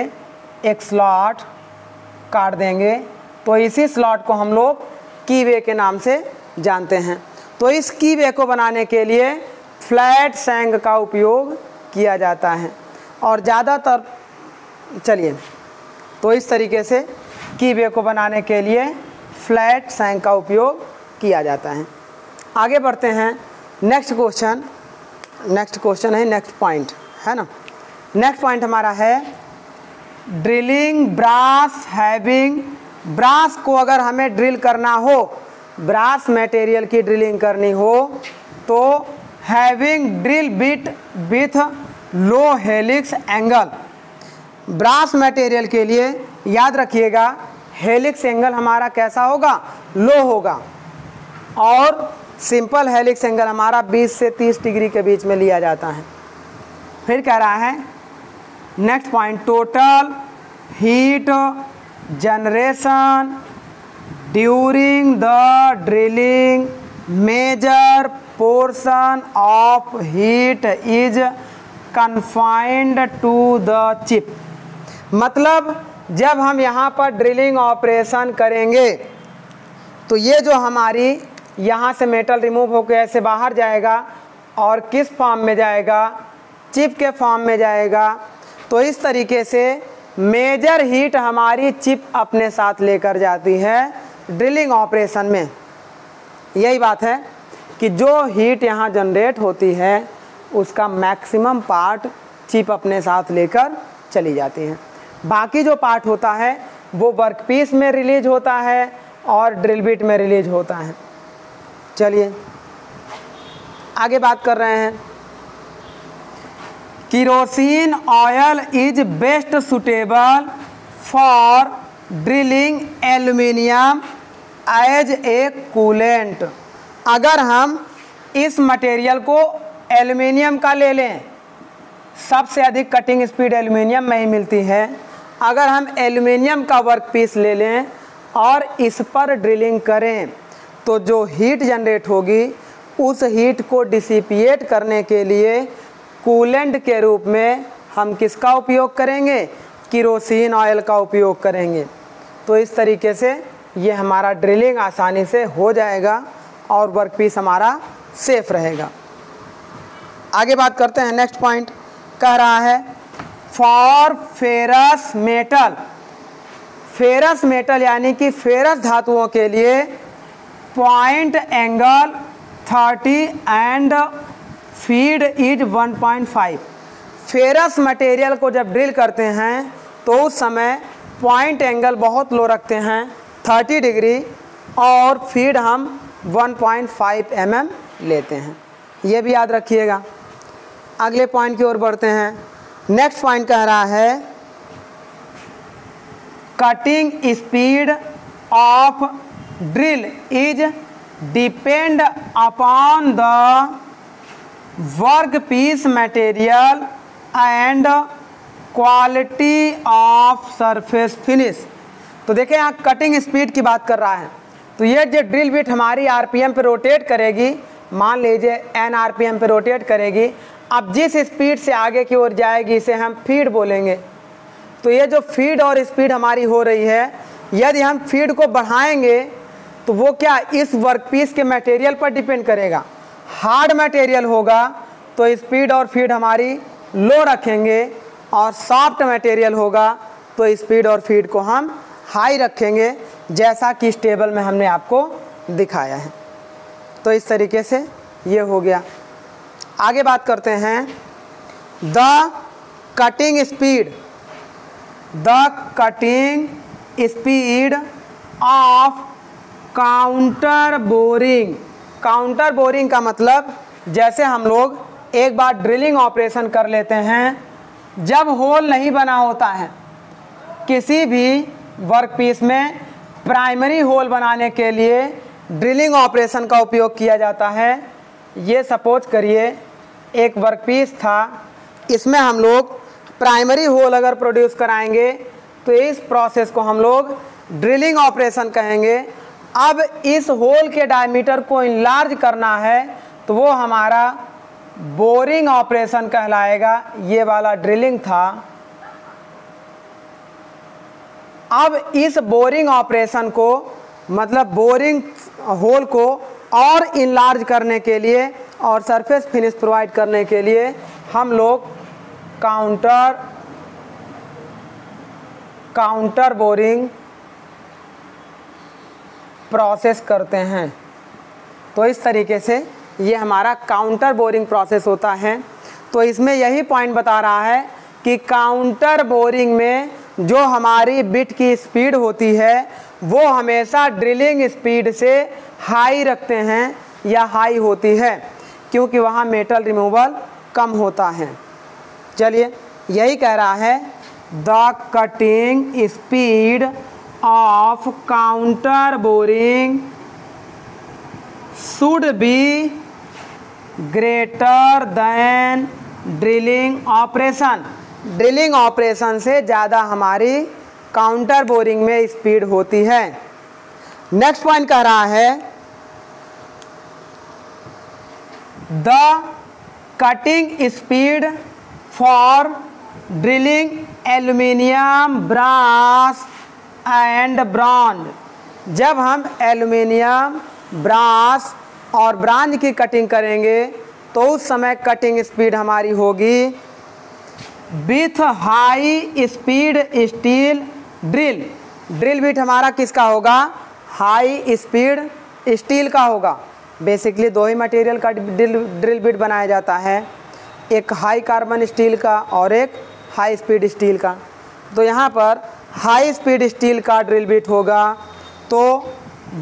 [SPEAKER 1] एक स्लॉट काट देंगे, तो इसी स्लॉट को हम लोग कीवे के नाम से जानते हैं। तो इस कीवे को बनाने के लिए फ्लैट सैंक का उपयोग किया जाता है और ज़्यादातर, चलिए, तो इस तरीके से कीवे को बनाने के लिए फ्लैट सैंक का उपयोग किया जाता है। आगे बढ़ते हैं, नेक्स्ट क्वेश्चन है, नेक्स्ट पॉइंट है ना। नेक्स्ट पॉइंट हमारा है ड्रिलिंग ब्रास हैविंग। ब्रास को अगर हमें ड्रिल करना हो, ब्रास मटेरियल की ड्रिलिंग करनी हो, तो having drill bit with low helix angle. Brass material के लिए याद रखिएगा हेलिक्स एंगल हमारा कैसा होगा? लो होगा, और सिंपल हेलिक्स एंगल हमारा 20 से 30 डिग्री के बीच में लिया जाता है। फिर कह रहा है next point, total heat generation during the drilling, major portion of heat is confined to the chip. मतलब जब हम यहाँ पर ड्रिलिंग ऑपरेशन करेंगे, तो ये जो हमारी यहाँ से मेटल रिमूव होकर ऐसे बाहर जाएगा और किस फॉर्म में जाएगा? चिप के फॉर्म में जाएगा। तो इस तरीके से मेजर हीट हमारी चिप अपने साथ लेकर जाती है ड्रिलिंग ऑपरेशन में। यही बात है कि जो हीट यहाँ जनरेट होती है उसका मैक्सिमम पार्ट चिप अपने साथ लेकर चली जाती है। बाकी जो पार्ट होता है वो वर्कपीस में रिलीज होता है और ड्रिल बिट में रिलीज होता है। चलिए आगे बात कर रहे हैं, kerosene oil is best suitable for drilling aluminium as a coolant. अगर हम इस मटेरियल को एल्युमिनियम का ले लें, सबसे अधिक कटिंग स्पीड एल्युमिनियम में ही मिलती है। अगर हम एल्युमिनियम का वर्क पीस ले लें और इस पर ड्रिलिंग करें, तो जो हीट जनरेट होगी उस हीट को डिसिपिएट करने के लिए कूलेंट के रूप में हम किसका उपयोग करेंगे? केरोसिन ऑयल का उपयोग करेंगे। तो इस तरीके से ये हमारा ड्रिलिंग आसानी से हो जाएगा और वर्कपीस हमारा सेफ रहेगा। आगे बात करते हैं, नेक्स्ट पॉइंट कह रहा है for ferrous metal. Ferrous metal यानी कि फेरस धातुओं के लिए point angle 30 and feed is 1.5। Ferrous material को जब ड्रिल करते हैं तो उस समय पॉइंट एंगल बहुत लो रखते हैं 30 डिग्री और फीड हम 1.5 mm लेते हैं, ये भी याद रखिएगा। अगले पॉइंट की ओर बढ़ते हैं। नेक्स्ट पॉइंट कह रहा है cutting speed of drill is depend upon the work material and quality of surface finish. तो देखें यहाँ कटिंग स्पीड की बात कर रहा है। तो ये जो ड्रिल बिट हमारी आरपीएम पे रोटेट करेगी, मान लीजिए n आरपीएम पे रोटेट करेगी। अब जिस स्पीड से आगे की ओर जाएगी इसे हम फीड बोलेंगे। तो ये जो फीड और स्पीड हमारी हो रही है, यदि हम फीड को बढ़ाएंगे तो वो क्या इस वर्कपीस के मटेरियल पर डिपेंड करेगा। हार्ड मटेरियल होगा तो स्पीड और फीड हमारी लो रखेंगे और सॉफ्ट मटेरियल होगा तो स्पीड और फीड को हम हाई रखेंगे, जैसा कि इस टेबल में हमने आपको दिखाया है। तो इस तरीके से ये हो गया। आगे बात करते हैं the cutting speed of counter boring. Counter boring का मतलब जैसे हम लोग एक बार ड्रिलिंग ऑपरेशन कर लेते हैं, जब होल नहीं बना होता है किसी भी वर्कपीस में, प्राइमरी होल बनाने के लिए ड्रिलिंग ऑपरेशन का उपयोग किया जाता है। ये सपोज करिए एक वर्कपीस था, इसमें हम लोग प्राइमरी होल अगर प्रोड्यूस कराएंगे तो इस प्रोसेस को हम लोग ड्रिलिंग ऑपरेशन कहेंगे। अब इस होल के डायमीटर को इनलार्ज करना है तो वो हमारा बोरिंग ऑपरेशन कहलाएगा। ये वाला ड्रिलिंग था। अब इस बोरिंग ऑपरेशन को मतलब बोरिंग होल को और इनलार्ज करने के लिए और सरफेस फिनिश प्रोवाइड करने के लिए हम लोग काउंटर बोरिंग प्रोसेस करते हैं। तो इस तरीके से ये हमारा काउंटर बोरिंग प्रोसेस होता है। तो इसमें यही पॉइंट बता रहा है कि काउंटर बोरिंग में जो हमारी बिट की स्पीड होती है वो हमेशा ड्रिलिंग स्पीड से हाई रखते हैं या हाई होती है, क्योंकि वहाँ मेटल रिमूवल कम होता है। चलिए, यही कह रहा है the cutting speed of counter boring should be greater than drilling operation. Drilling operation से ज़्यादा हमारी काउंटर बोरिंग में स्पीड होती है। नेक्स्ट पॉइंट कह रहा है the cutting speed for drilling aluminium brass and bronze. जब हम एल्युमिनियम ब्रास और ब्रांज की कटिंग करेंगे तो उस समय कटिंग स्पीड हमारी होगी with high speed steel drill. Drill bit हमारा किसका होगा? हाई स्पीड स्टील का होगा। बेसिकली दो ही मटेरियल का ड्रिल बिट बनाया जाता है, एक हाई कार्बन स्टील का और एक हाई स्पीड स्टील का। तो यहाँ पर हाई स्पीड स्टील का ड्रिल बिट होगा तो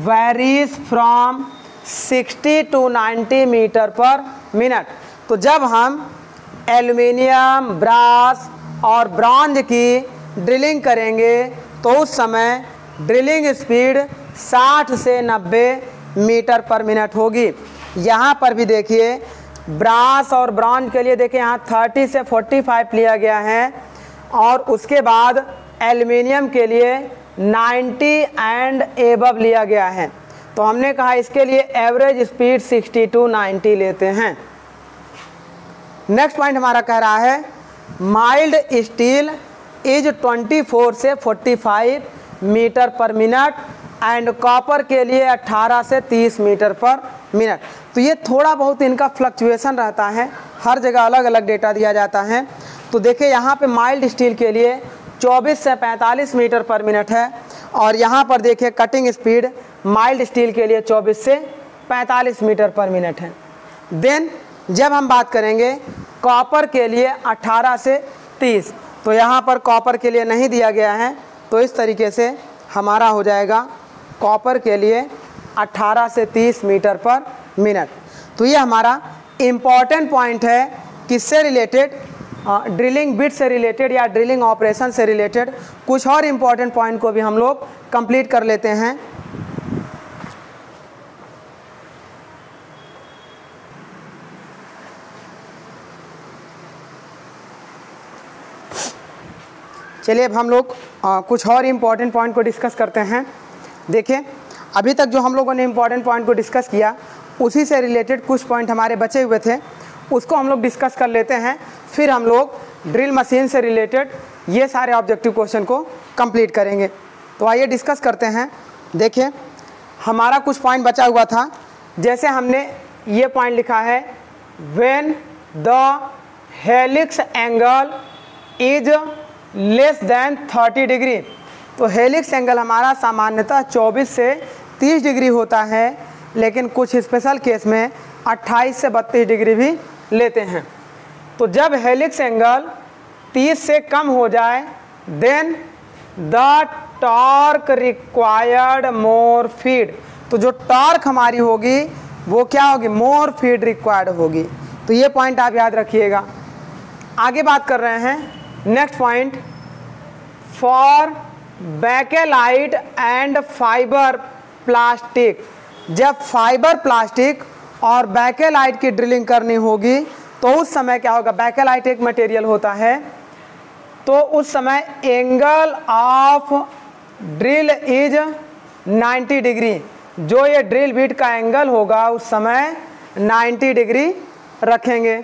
[SPEAKER 1] varies from 60 to 90 metre per minute. तो जब हम एल्युमिनियम, ब्रास और ब्रॉन्ज की ड्रिलिंग करेंगे तो उस समय ड्रिलिंग स्पीड 60 से 90 मीटर पर मिनट होगी। यहाँ पर भी देखिए ब्रास और ब्रॉन्ज के लिए देखिए यहाँ 30 से 45 लिया गया है और उसके बाद एल्युमिनियम के लिए 90 एंड एबव लिया गया है। तो हमने कहा इसके लिए एवरेज स्पीड 60 to 90 लेते हैं। नेक्स्ट पॉइंट हमारा कह रहा है माइल्ड स्टील इज 24 से 45 metre per minute and copper के लिए 18 से 30 मीटर पर मिनट। तो ये थोड़ा बहुत इनका फ्लक्चुएसन रहता है, हर जगह अलग अलग डेटा दिया जाता है। तो देखिए यहाँ पे माइल्ड स्टील के लिए 24 से 45 मीटर पर मिनट है, और यहाँ पर देखिए कटिंग स्पीड माइल्ड स्टील के लिए 24 से 45 मीटर पर मिनट है। देन जब हम बात करेंगे कॉपर के लिए 18 से 30, तो यहाँ पर कॉपर के लिए नहीं दिया गया है, तो इस तरीके से हमारा हो जाएगा कॉपर के लिए 18 से 30 मीटर पर मिनट। तो ये हमारा इम्पॉर्टेंट पॉइंट है, किससे रिलेटेड, ड्रिलिंग बिट से रिलेटेड या ड्रिलिंग ऑपरेशन से रिलेटेड। कुछ और इम्पॉर्टेंट पॉइंट को भी हम लोग कंप्लीट कर लेते हैं। चलिए अब हम लोग कुछ और इम्पॉर्टेंट पॉइंट को डिस्कस करते हैं। देखिए अभी तक जो हम लोगों ने इम्पॉर्टेंट पॉइंट को डिस्कस किया, उसी से रिलेटेड कुछ पॉइंट हमारे बचे हुए थे, उसको हम लोग डिस्कस कर लेते हैं। फिर हम लोग ड्रिल मशीन से रिलेटेड ये सारे ऑब्जेक्टिव क्वेश्चन को कंप्लीट करेंगे। तो आइए डिस्कस करते हैं। देखिए हमारा कुछ पॉइंट बचा हुआ था, जैसे हमने ये पॉइंट लिखा है, when the helix angle is less then 30 degree. तो हेलिक्स एंगल हमारा सामान्यतः 24 से 30 डिग्री होता है, लेकिन कुछ स्पेशल केस में 28 से 32 डिग्री भी लेते हैं। तो जब हेलिक्स एंगल 30 से कम हो जाए, then the torque required more feed. तो जो टॉर्क हमारी होगी वो क्या होगी, मोर फीड रिक्वायर्ड होगी। तो ये पॉइंट आप याद रखिएगा। आगे बात कर रहे हैं next point, for Bakelite and fibre plastic. जब फाइबर प्लास्टिक और बैकेलाइट की ड्रिलिंग करनी होगी तो उस समय क्या होगा, बैकेलाइट एक मटेरियल होता है, तो उस समय angle of drill is 90 degree. जो ये ड्रिल बिट का एंगल होगा उस समय 90 डिग्री रखेंगे।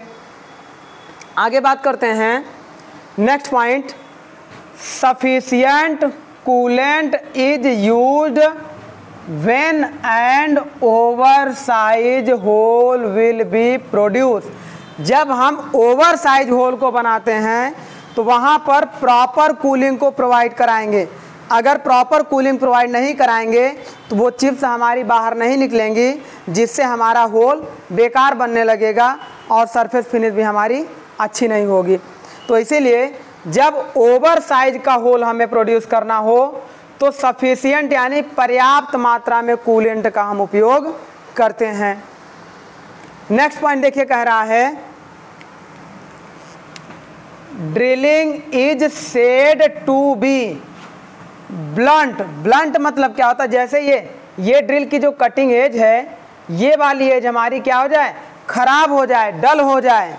[SPEAKER 1] आगे बात करते हैं next point, sufficient coolant is used when and over size hole will be produce. जब हम ओवर साइज होल को बनाते हैं तो वहाँ पर प्रॉपर कूलिंग को प्रोवाइड कराएंगे। अगर प्रॉपर कूलिंग प्रोवाइड नहीं कराएंगे तो वो चिप्स हमारी बाहर नहीं निकलेंगी, जिससे हमारा होल बेकार बनने लगेगा और सरफेस फिनिश भी हमारी अच्छी नहीं होगी। तो इसीलिए जब ओवर साइज का होल हमें प्रोड्यूस करना हो तो सफिशिएंट यानी पर्याप्त मात्रा में कूलेंट का हम उपयोग करते हैं। नेक्स्ट पॉइंट देखिए, कह रहा है drilling is said to be blunt. Blunt मतलब क्या होता है, जैसे ये ड्रिल की जो कटिंग एज है, ये वाली एज हमारी क्या हो जाए, खराब हो जाए, डल हो जाए।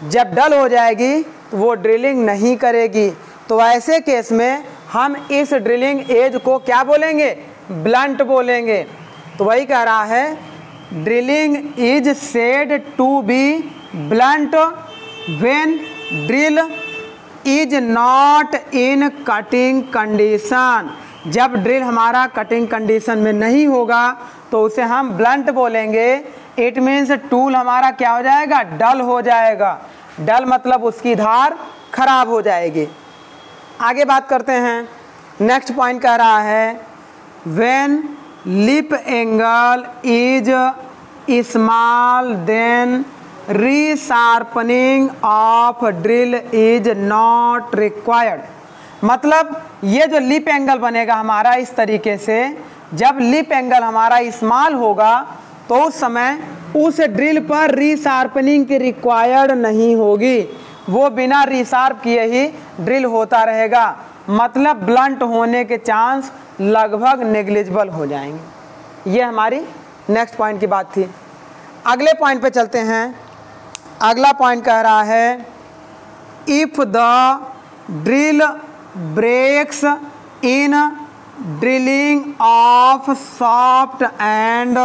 [SPEAKER 1] जब डल हो जाएगी तो वो ड्रिलिंग नहीं करेगी। तो ऐसे केस में हम इस ड्रिलिंग एज को क्या बोलेंगे, ब्लंट बोलेंगे। तो वही कह रहा है drilling is said to be blunt when drill is not in cutting condition. जब ड्रिल हमारा कटिंग कंडीशन में नहीं होगा तो उसे हम ब्लंट बोलेंगे। इट मीन्स टूल हमारा क्या हो जाएगा, डल हो जाएगा। डल मतलब उसकी धार खराब हो जाएगी। आगे बात करते हैं, नेक्स्ट पॉइंट कह रहा है when lip angle is small then resharpening of drill is not required. मतलब ये जो लिप एंगल बनेगा हमारा इस तरीके से, जब लिप एंगल हमारा स्मॉल होगा तो उस समय उस ड्रिल पर रीशार्पनिंग की रिक्वायर्ड नहीं होगी, वो बिना रीशार्प किए ही ड्रिल होता रहेगा। मतलब ब्लंट होने के चांस लगभग नेग्लिजिबल हो जाएंगे। ये हमारी नेक्स्ट पॉइंट की बात थी। अगले पॉइंट पे चलते हैं। अगला पॉइंट कह रहा है if the drill breaks in drilling of soft and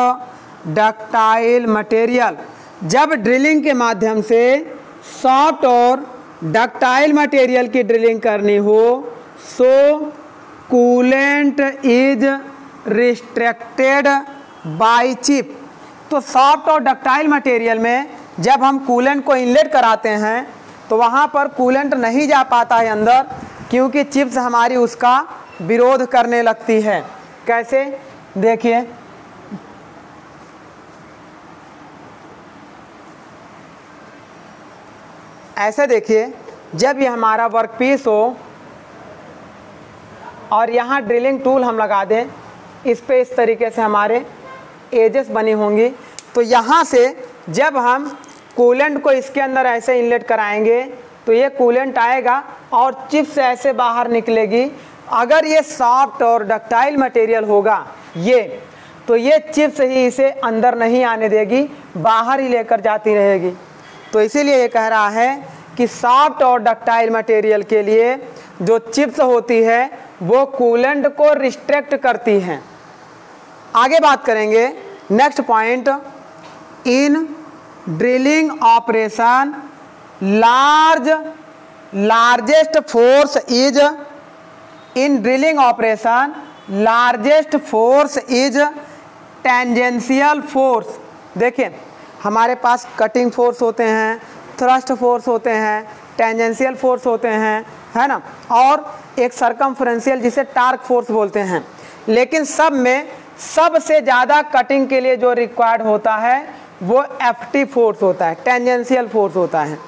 [SPEAKER 1] ductile material. जब ड्रिलिंग के माध्यम से सॉफ्ट और डक्टाइल मटेरियल की ड्रिलिंग करनी हो, so coolant is restricted by chip. तो सॉफ्ट और डक्टाइल मटेरियल में जब हम कूलेंट को इनलेट कराते हैं तो वहाँ पर कूलेंट नहीं जा पाता है अंदर, क्योंकि चिप्स हमारी उसका विरोध करने लगती है। कैसे, देखिए ऐसे देखिए, जब ये हमारा वर्कपीस हो और यहाँ ड्रिलिंग टूल हम लगा दें, इस पे इस तरीके से हमारे एजेस बनी होंगी, तो यहाँ से जब हम कूलेंट को इसके अंदर ऐसे इनलेट कराएंगे तो ये कूलेंट आएगा और चिप्स ऐसे बाहर निकलेगी। अगर ये सॉफ्ट और डक्टाइल मटेरियल होगा ये, तो ये चिप्स ही इसे अंदर नहीं आने देगी, बाहर ही लेकर जाती रहेगी। तो इसीलिए ये कह रहा है कि सॉफ्ट और डक्टाइल मटेरियल के लिए जो चिप्स होती है वो कूलेंट को रिस्ट्रिक्ट करती हैं। आगे बात करेंगे next point, in drilling operation largest force is in drilling operation largest force is tangential force. देखिए हमारे पास कटिंग फोर्स होते हैं, थ्रस्ट फोर्स होते हैं, टेंजेंशियल फोर्स होते हैं, है ना, और एक सरकमफ्रेंशियल जिसे टार्क फोर्स बोलते हैं। लेकिन सब में सबसे ज़्यादा कटिंग के लिए जो रिक्वायर्ड होता है वो एफटी फोर्स होता है, टेंजेंशियल फोर्स होता है।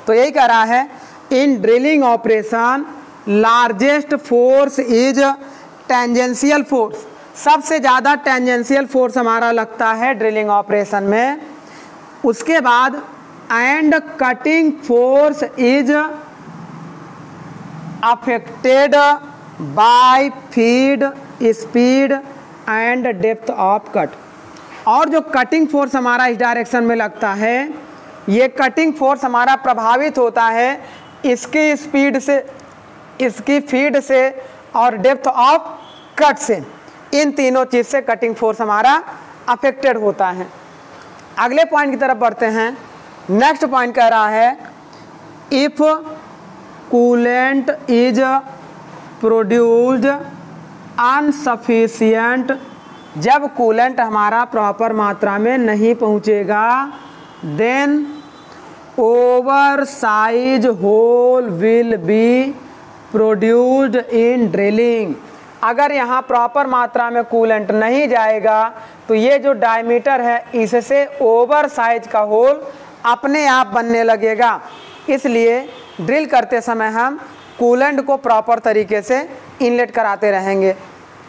[SPEAKER 1] तो यही कह रहा है in drilling operation largest force is tangential force. सबसे ज़्यादा टेंजेंशियल फोर्स हमारा लगता है ड्रिलिंग ऑपरेशन में। उसके बाद and cutting force is affected by feed speed and depth of cut. और जो कटिंग फोर्स हमारा इस डायरेक्शन में लगता है, ये कटिंग फोर्स हमारा प्रभावित होता है इसकी स्पीड से, इसकी फीड से और डेप्थ ऑफ कट से। इन तीनों चीज़ से कटिंग फोर्स हमारा अफेक्टेड होता है। अगले पॉइंट की तरफ बढ़ते हैं। नेक्स्ट पॉइंट कह रहा है if coolant is produced unsufficient, जब कूलेंट हमारा प्रॉपर मात्रा में नहीं पहुंचेगा, then over size hole will be produced in drilling. अगर यहाँ प्रॉपर मात्रा में कूलेंट नहीं जाएगा तो ये जो डायमीटर है इससे ओवर साइज का होल अपने आप बनने लगेगा। इसलिए ड्रिल करते समय हम कूलेंट को प्रॉपर तरीके से इनलेट कराते रहेंगे।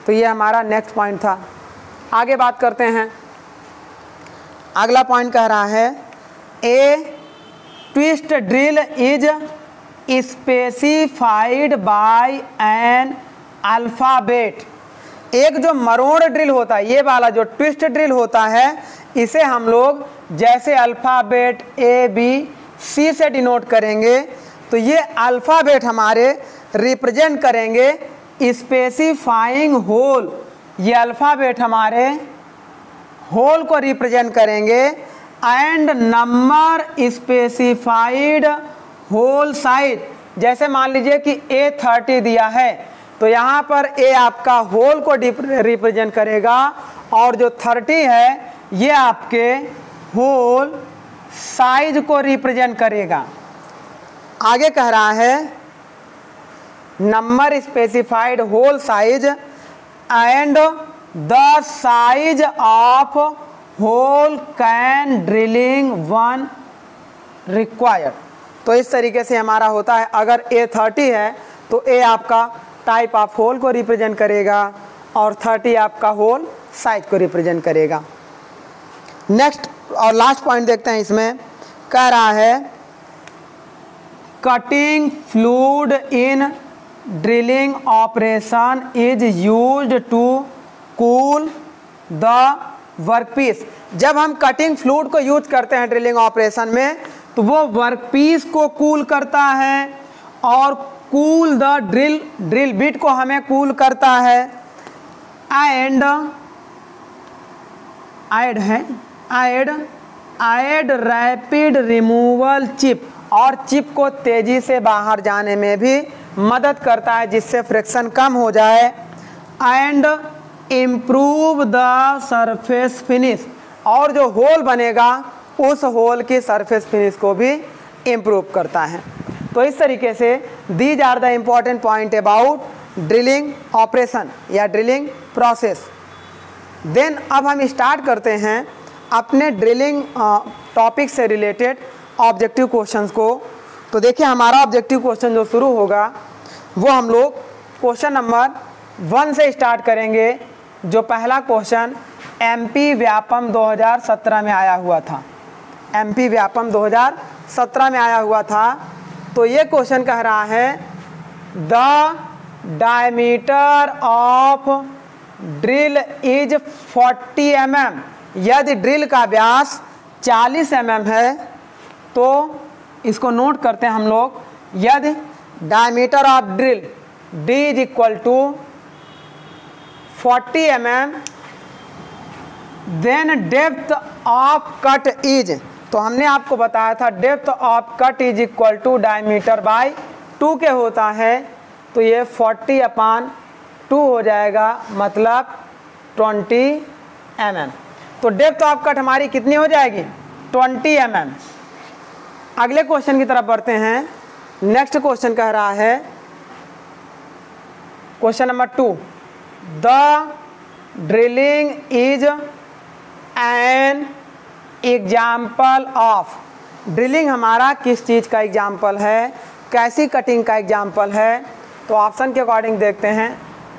[SPEAKER 1] तो ये हमारा नेक्स्ट पॉइंट था। आगे बात करते हैं। अगला पॉइंट कह रहा है a twist drill is specified by an alphabet. एक जो मरोड़ ड्रिल होता है, ये वाला जो ट्विस्ट ड्रिल होता है, इसे हम लोग जैसे अल्फ़ाबेट ए बी सी से डिनोट करेंगे। तो ये अल्फ़ाबेट हमारे रिप्रेजेंट करेंगे स्पेसिफाइंग होल। ये अल्फ़ाबेट हमारे होल को रिप्रेजेंट करेंगे and number specified hole size. जैसे मान लीजिए कि A30 दिया है तो यहाँ पर A आपका होल को रिप्रेजेंट करेगा और जो 30 है ये आपके होल साइज को रिप्रेजेंट करेगा। आगे कह रहा है number specified hole size and the size of hole can drilling one required. तो इस तरीके से हमारा होता है। अगर A30 है तो A आपका टाइप ऑफ होल को रिप्रेजेंट करेगा और 30 आपका होल साइज को रिप्रेजेंट करेगा। नेक्स्ट और लास्ट पॉइंट देखते हैं। इसमें कह रहा है cutting fluid in drilling operation is used to cool the workpiece. जब हम कटिंग फ्लूइड को यूज करते हैं ड्रिलिंग ऑपरेशन में तो वो वर्कपीस को कूल करता है और कूल द ड्रिल बिट को हमें कूल करता है। And add rapid removal chip, और चिप को तेजी से बाहर जाने में भी मदद करता है जिससे फ्रिक्शन कम हो जाए। And improve the surface finish, और जो होल बनेगा उस होल की सरफेस फिनिश को भी इम्प्रूव करता है। तो इस तरीके से these are the important point about drilling operation या ड्रिलिंग प्रोसेस। देन अब हम स्टार्ट करते हैं अपने ड्रिलिंग टॉपिक से रिलेटेड ऑब्जेक्टिव क्वेश्चंस को। तो देखिए हमारा ऑब्जेक्टिव क्वेश्चन जो शुरू होगा वो हम लोग क्वेश्चन नंबर 1 से स्टार्ट करेंगे। जो पहला क्वेश्चन एमपी व्यापम 2017 में आया हुआ था, एमपी व्यापम 2017 में आया हुआ था। तो ये क्वेश्चन कह रहा है the diameter of drill is 40 mm। यदि ड्रिल का व्यास 40 mm है तो इसको नोट करते हैं हम लोग। यदि diameter of drill D is equal to 40 mm, then depth of cut is, तो हमने आपको बताया था depth of cut is equal to diameter by 2 के होता है। तो ये 40/2 हो जाएगा, मतलब 20 mm। तो डेप्थ ऑफ कट हमारी कितनी हो जाएगी? 20 mm। अगले क्वेश्चन की तरफ बढ़ते हैं। नेक्स्ट क्वेश्चन कह रहा है question number 2, the drilling is an example of. Drilling हमारा किस चीज़ का एग्जाम्पल है, कैसी कटिंग का एग्जाम्पल है? तो ऑप्शन के अकॉर्डिंग देखते हैं।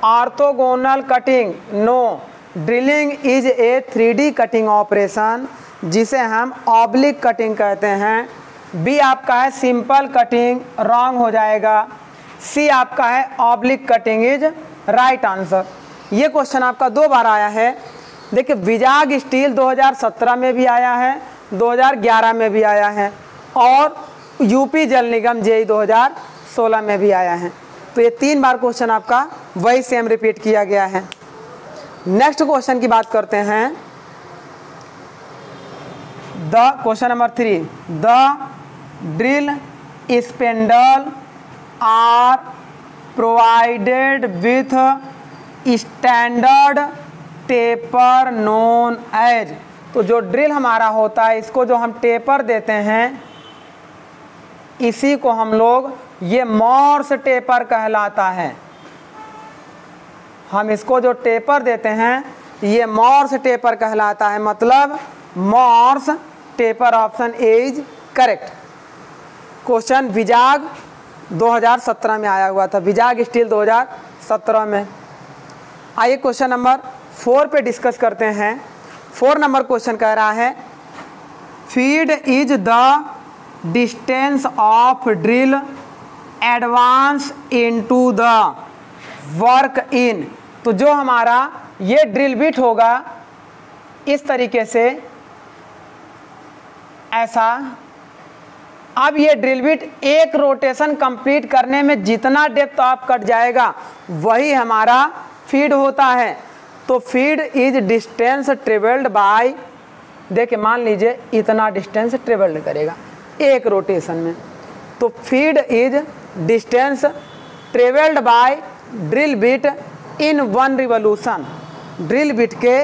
[SPEAKER 1] Orthogonal cutting, no. Drilling is a 3D cutting operation जिसे हम ऑब्लिक कटिंग कहते हैं। बी आपका है सिंपल कटिंग, रॉन्ग हो जाएगा। सी आपका है oblique cutting is right answer. ये क्वेश्चन आपका 2 बार आया है। देखिए विजाग स्टील 2017 में भी आया है, 2011 में भी आया है और यूपी जल निगम जेई 2016 में भी आया है। तो ये 3 बार क्वेश्चन आपका वही सेम रिपीट किया गया है। नेक्स्ट क्वेश्चन की बात करते हैं। The question number 3, the drill spindle are provided with standard taper known as. तो जो ड्रिल हमारा होता है इसको जो हम टेपर देते हैं इसी को हम लोग, ये मॉर्स टेपर कहलाता है। हम इसको जो टेपर देते हैं ये मॉर्स टेपर कहलाता है, मतलब Moore's taper. Option A is correct. Question Vizag 2017 में आया हुआ था, विजाग स्टील 2017 में। आइए क्वेश्चन नंबर 4 पे डिस्कस करते हैं। 4 नंबर क्वेश्चन कह रहा है feed is the distance of drill advance into the work in. तो जो हमारा ये ड्रिल बिट होगा इस तरीके से, ऐसा। अब ये ड्रिल बिट एक रोटेशन कंप्लीट करने में जितना डेप्थ ऑफ कट जाएगा वही हमारा फीड होता है। तो feed is distance travelled by, देखिए मान लीजिए इतना डिस्टेंस ट्रेवल्ड करेगा एक रोटेशन में। तो feed is distance travelled by drill bit in 1 revolution. Drill bit के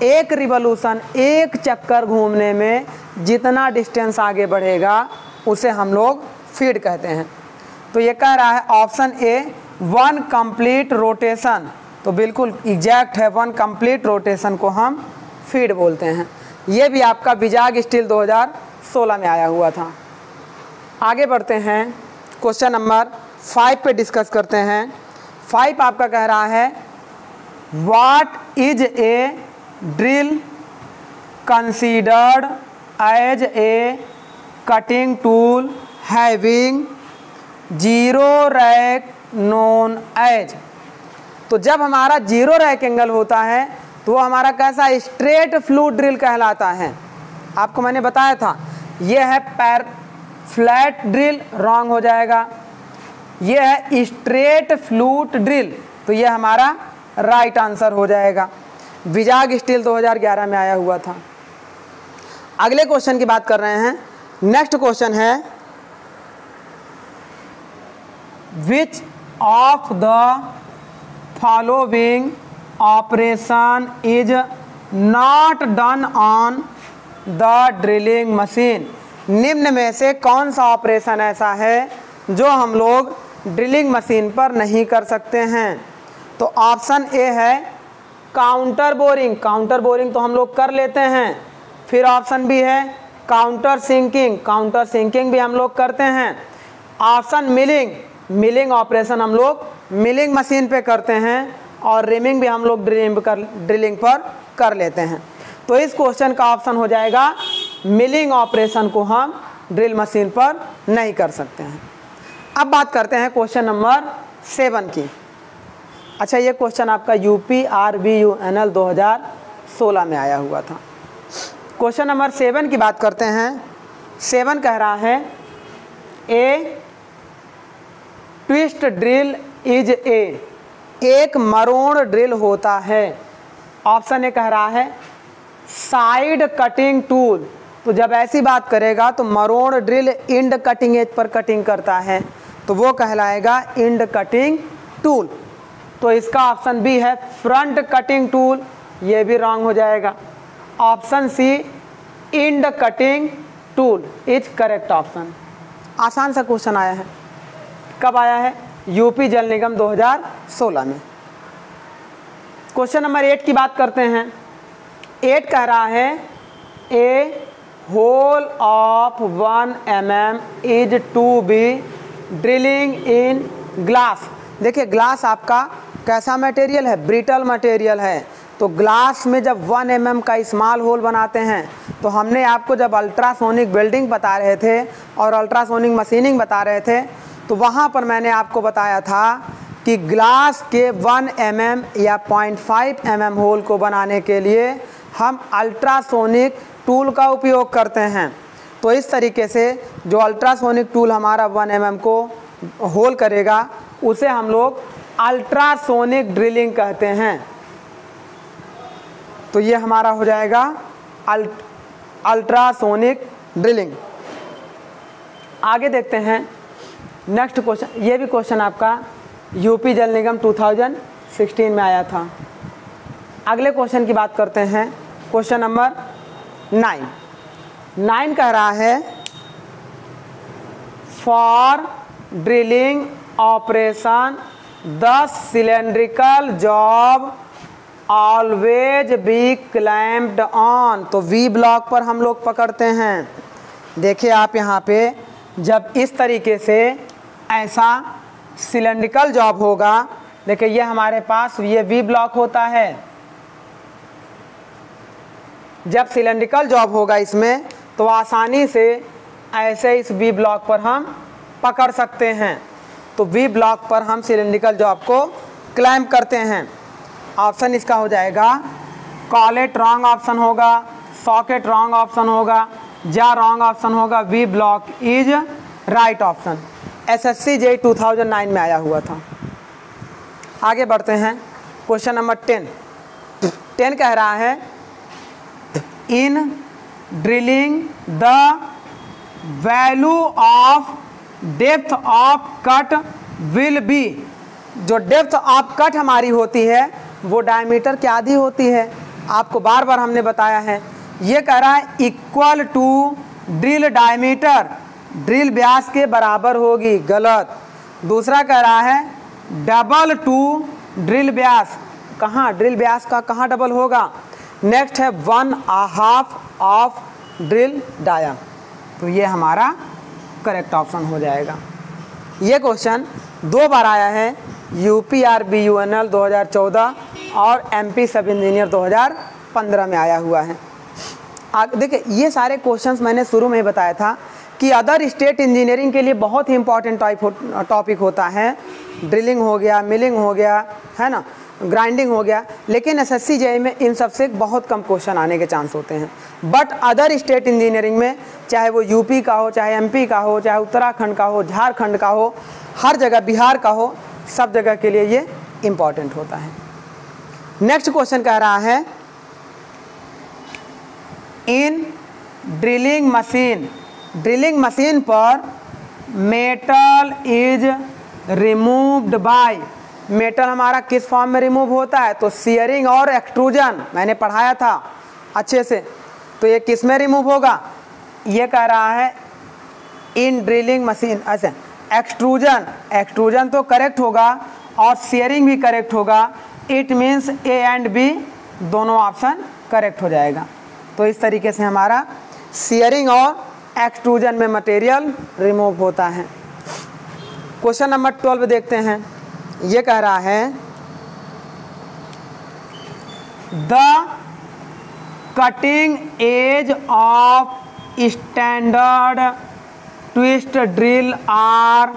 [SPEAKER 1] एक रिवोल्यूशन, एक चक्कर घूमने में जितना डिस्टेंस आगे बढ़ेगा उसे हम लोग फीड कहते हैं। तो ये कह रहा है ऑप्शन ए 1 कंप्लीट रोटेशन। तो बिल्कुल एग्जैक्ट है, 1 कंप्लीट रोटेशन को हम फीड बोलते हैं। ये भी आपका विजाग स्टील 2016 में आया हुआ था। आगे बढ़ते हैं, क्वेश्चन नंबर 5 पे डिस्कस करते हैं। 5 आपका कह रहा है what is a drill considered as a cutting tool having 0 rake known as. तो जब हमारा 0 रैक एंगल होता है तो वो हमारा कैसा स्ट्रेट फ्लूट ड्रिल कहलाता है। आपको मैंने बताया था ये है फ्लैट ड्रिल, रॉन्ग हो जाएगा। ये है स्ट्रेट फ्लूट ड्रिल, तो ये हमारा राइट आंसर हो जाएगा। विजाग स्टील 2011 में आया हुआ था। अगले क्वेश्चन की बात कर रहे हैं। नेक्स्ट क्वेश्चन है which of the following operation is not done on the drilling machine. निम्न में से कौन सा ऑपरेशन ऐसा है जो हम लोग ड्रिलिंग मशीन पर नहीं कर सकते हैं? तो ऑप्शन ए है काउंटर बोरिंग। काउंटर बोरिंग तो हम लोग कर लेते हैं। फिर ऑप्शन बी है काउंटर सिंकिंग। काउंटर सिंकिंग भी हम लोग करते हैं। Option milling. मिलिंग ऑपरेशन हम लोग मिलिंग मशीन पे करते हैं। और रिमिंग भी हम लोग ड्रिलिंग पर कर लेते हैं। तो इस क्वेश्चन का ऑप्शन हो जाएगा मिलिंग ऑपरेशन को हम ड्रिल मशीन पर नहीं कर सकते हैं। अब बात करते हैं क्वेश्चन नंबर 7 की। अच्छा, ये क्वेश्चन आपका UPRBUNL 2016 में आया हुआ था। क्वेश्चन नंबर 7 की बात करते हैं। 7 कह रहा है ए ट्विस्ट ड्रिल इज एक मरोड़ ड्रिल होता है। ऑप्शन ए कह रहा है साइड कटिंग टूल। तो जब ऐसी बात करेगा तो मरोड़ ड्रिल इंड कटिंग एज पर कटिंग करता है, तो वो कहलाएगा इंड कटिंग टूल। तो इसका ऑप्शन बी है फ्रंट कटिंग टूल। ये भी रॉन्ग हो जाएगा। Option C end cutting tool is correct option. आसान सा क्वेश्चन आया है। कब आया है? यूपी जल निगम 2016 में। क्वेश्चन नंबर 8 की बात करते हैं। 8 कह रहा है a hole of 1 mm is to be drilling in glass. देखिए, ग्लास आपका कैसा मटेरियल है? ब्रिटल मटेरियल है। तो ग्लास में जब 1 mm का स्मॉल होल बनाते हैं, तो हमने आपको जब अल्ट्रासोनिक वेल्डिंग बता रहे थे और अल्ट्रासोनिक मशीनिंग बता रहे थे, तो वहाँ पर मैंने आपको बताया था कि ग्लास के 1 mm या 0.5 mm होल को बनाने के लिए हम अल्ट्रासोनिक टूल का उपयोग करते हैं। तो इस तरीके से जो अल्ट्रासोनिक टूल हमारा 1 mm को होल करेगा, उसे हम लोग अल्ट्रासोनिक ड्रिलिंग कहते हैं। तो ये हमारा हो जाएगा अल्ट्रासोनिक ड्रिलिंग। आगे देखते हैं नेक्स्ट क्वेश्चन। ये भी क्वेश्चन आपका यूपी जल निगम 2016 में आया था। अगले क्वेश्चन की बात करते हैं। क्वेश्चन नंबर 9 कह रहा है for drilling operation the cylindrical job always be clamped on. तो वी ब्लॉक पर हम लोग पकड़ते हैं। देखिए आप यहाँ पे जब इस तरीके से ऐसा सिलेंड्रिकल जॉब होगा, देखिए ये हमारे पास ये वी ब्लॉक होता है। जब सिलेंड्रिकल जॉब होगा इसमें, तो आसानी से ऐसे इस वी ब्लॉक पर हम पकड़ सकते हैं। तो वी ब्लॉक पर हम सिलेंड्रिकल जॉब को क्लैम्प करते हैं। ऑप्शन इसका हो जाएगा कॉलेट रॉन्ग ऑप्शन होगा, सॉकेट रॉन्ग ऑप्शन होगा, या रॉन्ग ऑप्शन होगा V block is right option. SSC JEE 2009 में आया हुआ था। आगे बढ़ते हैं। क्वेश्चन नंबर 10 कह रहा है in drilling the value of depth of cut will be. जो डेप्थ ऑफ कट हमारी होती है वो डायमीटर के आधी होती है। आपको बार बार हमने बताया है। ये कह रहा है equal to drill diameter, drill व्यास के बराबर होगी, गलत। दूसरा कह रहा है डबल टू ड्रिल व्यास। कहाँ ड्रिल व्यास का कहाँ डबल होगा? नेक्स्ट है 1/2 ऑफ ड्रिल डाया। तो ये हमारा करेक्ट ऑप्शन हो जाएगा। ये क्वेश्चन 2 बार आया है, UPRBUNL 2014 और MP सब इंजीनियर 2015 में आया हुआ है। देखिए ये सारे क्वेश्चंस मैंने शुरू में ही बताया था कि अदर स्टेट इंजीनियरिंग के लिए बहुत ही इंपॉर्टेंट टॉपिक होता है। ड्रिलिंग हो गया, मिलिंग हो गया, है ना, ग्राइंडिंग हो गया। लेकिन SSC JEE में इन सब से बहुत कम क्वेश्चन आने के चांस होते हैं। बट अदर स्टेट इंजीनियरिंग में, चाहे वो यूपी का हो, चाहे MP का हो, चाहे उत्तराखंड का हो, झारखंड का हो, हर जगह, बिहार का हो, सब जगह के लिए ये इम्पॉर्टेंट होता है। नेक्स्ट क्वेश्चन कह रहा है in drilling machine, drilling machine पर metal is removed by. Metal हमारा किस फॉर्म में रिमूव होता है? तो शियरिंग और एक्सट्रूजन। मैंने पढ़ाया था अच्छे से। तो ये किस में रिमूव होगा, ये कह रहा है इन ड्रिलिंग मशीन। अच्छा, एक्सट्रूजन तो करेक्ट होगा और शेयरिंग भी करेक्ट होगा। It means A and B दोनों ऑप्शन करेक्ट हो जाएगा। तो इस तरीके से हमारा शेयरिंग और एक्सट्रूजन में मटेरियल रिमूव होता है। क्वेश्चन नंबर 12 देखते हैं। ये कह रहा है the cutting edge of standard twist drill are,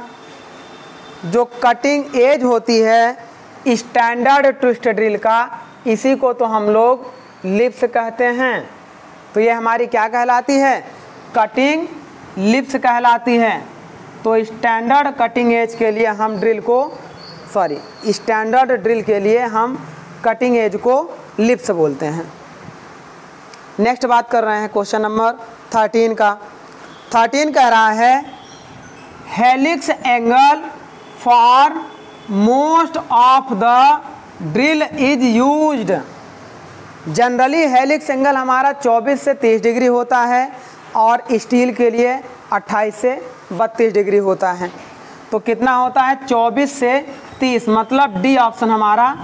[SPEAKER 1] जो कटिंग एज होती है स्टैंडर्ड ट्विस्ट ड्रिल का, इसी को तो हम लोग लिप्स कहते हैं। तो ये हमारी क्या कहलाती है, कटिंग लिप्स कहलाती है। तो स्टैंडर्ड कटिंग एज के लिए हम स्टैंडर्ड ड्रिल के लिए हम कटिंग एज को लिप्स बोलते हैं। नेक्स्ट बात कर रहे हैं क्वेश्चन नंबर 13 का। 13 कह रहा है helix angle for most of the drill is used. Generally helix angle हमारा 24 से 30 डिग्री होता है और स्टील के लिए 28 से 32 डिग्री होता है। तो कितना होता है, 24 से 30, मतलब डी ऑप्शन हमारा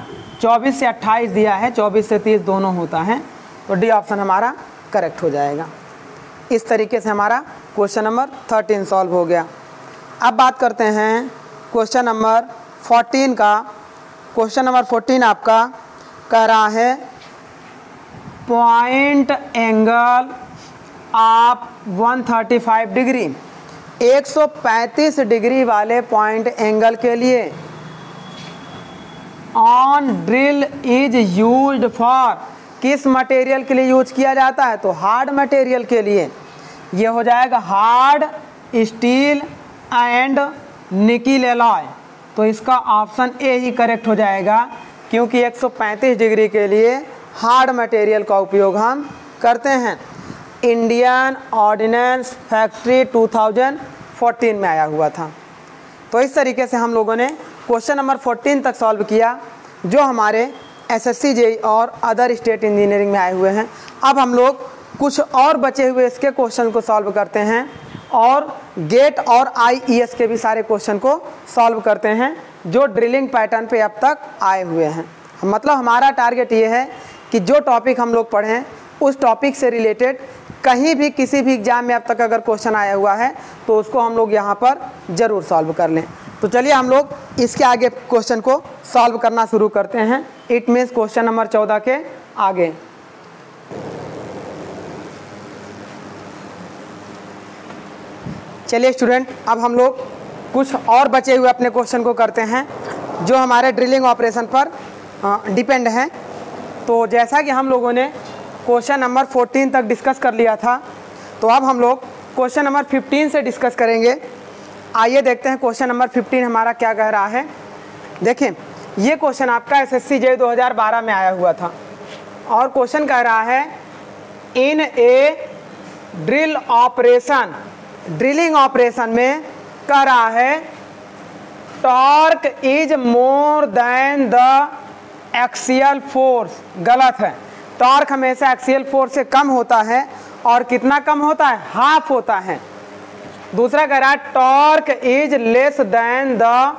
[SPEAKER 1] 24 से 28 दिया है, 24 से 30 दोनों होता है। तो डी ऑप्शन हमारा करेक्ट हो जाएगा। इस तरीके से हमारा क्वेश्चन नंबर 13 सॉल्व हो गया। अब बात करते हैं क्वेश्चन नंबर 14 का। क्वेश्चन नंबर 14 आपका कह रहा है पॉइंट एंगल आप 135 डिग्री, 135 डिग्री वाले पॉइंट एंगल के लिए on drill is used for, किस मटेरियल के लिए यूज किया जाता है, तो हार्ड मटेरियल के लिए। ये हो जाएगा hard steel and nickel alloy. तो इसका ऑप्शन ए ही करेक्ट हो जाएगा, क्योंकि 135 डिग्री के लिए हार्ड मटेरियल का उपयोग हम करते हैं। इंडियन ऑर्डिनेंस फैक्ट्री 2014 में आया हुआ था। तो इस तरीके से हम लोगों ने क्वेश्चन नंबर 14 तक सॉल्व किया, जो हमारे एसएससी जेईई और अदर स्टेट इंजीनियरिंग में आए हुए हैं। अब हम लोग कुछ और बचे हुए इसके क्वेश्चन को सॉल्व करते हैं और गेट और आईईएस के भी सारे क्वेश्चन को सॉल्व करते हैं, जो ड्रिलिंग पैटर्न पे अब तक आए हुए हैं। मतलब हमारा टारगेट ये है कि जो टॉपिक हम लोग पढ़ें उस टॉपिक से रिलेटेड कहीं भी किसी भी एग्जाम में अब तक अगर क्वेश्चन आया हुआ है तो उसको हम लोग यहाँ पर ज़रूर सॉल्व कर लें। तो चलिए हम लोग इसके आगे क्वेश्चन को सॉल्व करना शुरू करते हैं। इट मीन्स क्वेश्चन नंबर 14 के आगे। चलिए स्टूडेंट, अब हम लोग कुछ और बचे हुए अपने क्वेश्चन को करते हैं, जो हमारे ड्रिलिंग ऑपरेशन पर डिपेंड हैं। तो जैसा कि हम लोगों ने क्वेश्चन नंबर 14 तक डिस्कस कर लिया था, तो अब हम लोग क्वेश्चन नंबर 15 से डिस्कस करेंगे। आइए देखते हैं क्वेश्चन नंबर 15 हमारा क्या कह रहा है। देखें, ये क्वेश्चन आपका एसएससी जेईई 2012 में आया हुआ था और क्वेश्चन कह रहा है इन ए ड्रिल ऑपरेशन, ड्रिलिंग ऑपरेशन में कह रहा है torque is more than the axial force. गलत है, टॉर्क हमेशा एक्सियल फोर्स से कम होता है और कितना कम होता है, हाफ होता है। दूसरा कह रहा है torque is less than the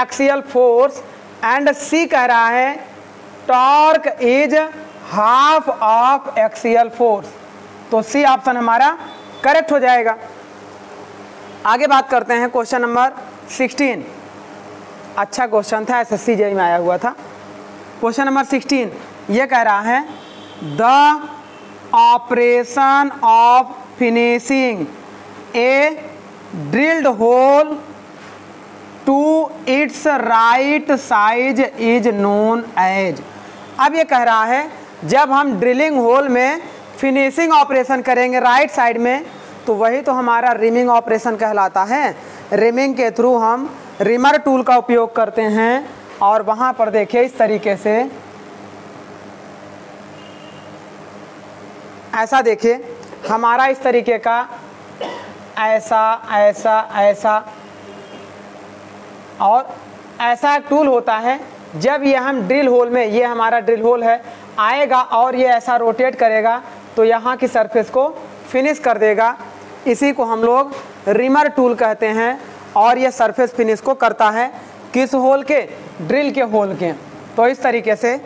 [SPEAKER 1] axial force and C कह रहा है torque is half of axial force. तो सी ऑप्शन हमारा करेक्ट हो जाएगा। आगे बात करते हैं क्वेश्चन नंबर 16। अच्छा क्वेश्चन था, एसएससी जेईई में आया हुआ था। क्वेश्चन नंबर 16 ये कह रहा है the operation of finishing a drilled hole to its right size is known as. अब ये कह रहा है जब हम ड्रिलिंग होल में फिनिशिंग ऑपरेशन करेंगे राइट साइड में, तो वही तो हमारा रिमिंग ऑपरेशन कहलाता है। रिमिंग के थ्रू हम रिमर टूल का उपयोग करते हैं और वहाँ पर देखिए इस तरीके से, ऐसा देखिए हमारा इस तरीके का ऐसा ऐसा ऐसा और ऐसा एक टूल होता है। जब ये हम ड्रिल होल में, ये हमारा ड्रिल होल है, आएगा और ये ऐसा रोटेट करेगा तो यहाँ की सरफेस को फिनिश कर देगा। इसी को हम लोग रिमर टूल कहते हैं और ये सरफेस फिनिश को करता है किस होल के, ड्रिल के होल के। तो इस तरीके से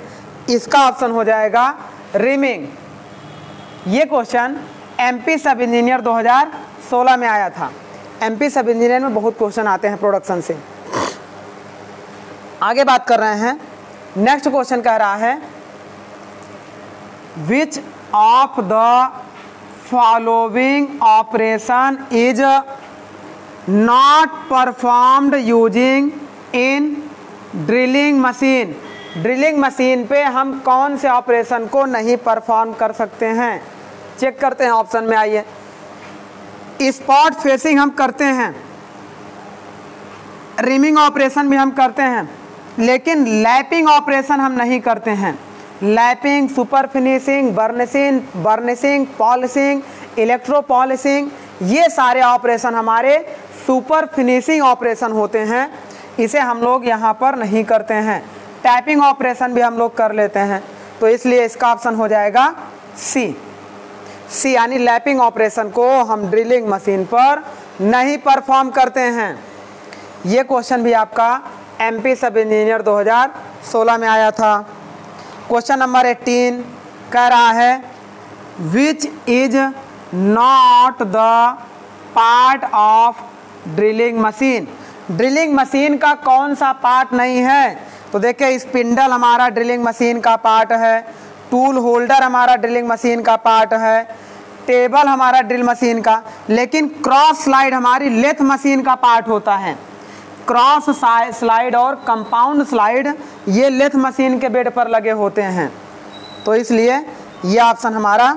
[SPEAKER 1] इसका ऑप्शन हो जाएगा रिमिंग। ये क्वेश्चन एमपी सब इंजीनियर 2016 में आया था। एमपी सब इंजीनियर में बहुत क्वेश्चन आते हैं प्रोडक्शन से। आगे बात कर रहे हैं, नेक्स्ट क्वेश्चन कह रहा है which of the following operation is not performed using in drilling machine. Drilling machine पे हम कौन से ऑपरेशन को नहीं परफॉर्म कर सकते हैं, चेक करते हैं ऑप्शन में। आइए, स्पॉट फेसिंग हम करते हैं, रिमिंग ऑपरेशन भी हम करते हैं, लेकिन लैपिंग ऑपरेशन हम नहीं करते हैं। Lapping, super finishing, burnishing, polishing, electro polishing, ये सारे ऑपरेशन हमारे सुपर फिनिशिंग ऑपरेशन होते हैं। इसे हम लोग यहाँ पर नहीं करते हैं। टैपिंग ऑपरेशन भी हम लोग कर लेते हैं, तो इसलिए इसका ऑप्शन हो जाएगा सी। यानी लैपिंग ऑपरेशन को हम ड्रिलिंग मशीन पर नहीं परफॉर्म करते हैं। ये क्वेश्चन भी आपका एमपी सब इंजीनियर 2016 में आया था। क्वेश्चन नंबर 18 कह रहा है which is not the part of drilling machine. Drilling machine का कौन सा पार्ट नहीं है? तो देखिए, स्पिंडल हमारा ड्रिलिंग मशीन का पार्ट है, टूल होल्डर हमारा ड्रिलिंग मशीन का पार्ट है, टेबल हमारा ड्रिल मशीन का, लेकिन क्रॉस स्लाइड हमारी लेथ मशीन का पार्ट होता है। क्रॉस स्लाइड और कंपाउंड स्लाइड ये लेथ मशीन के बेड पर लगे होते हैं, तो इसलिए ये ऑप्शन हमारा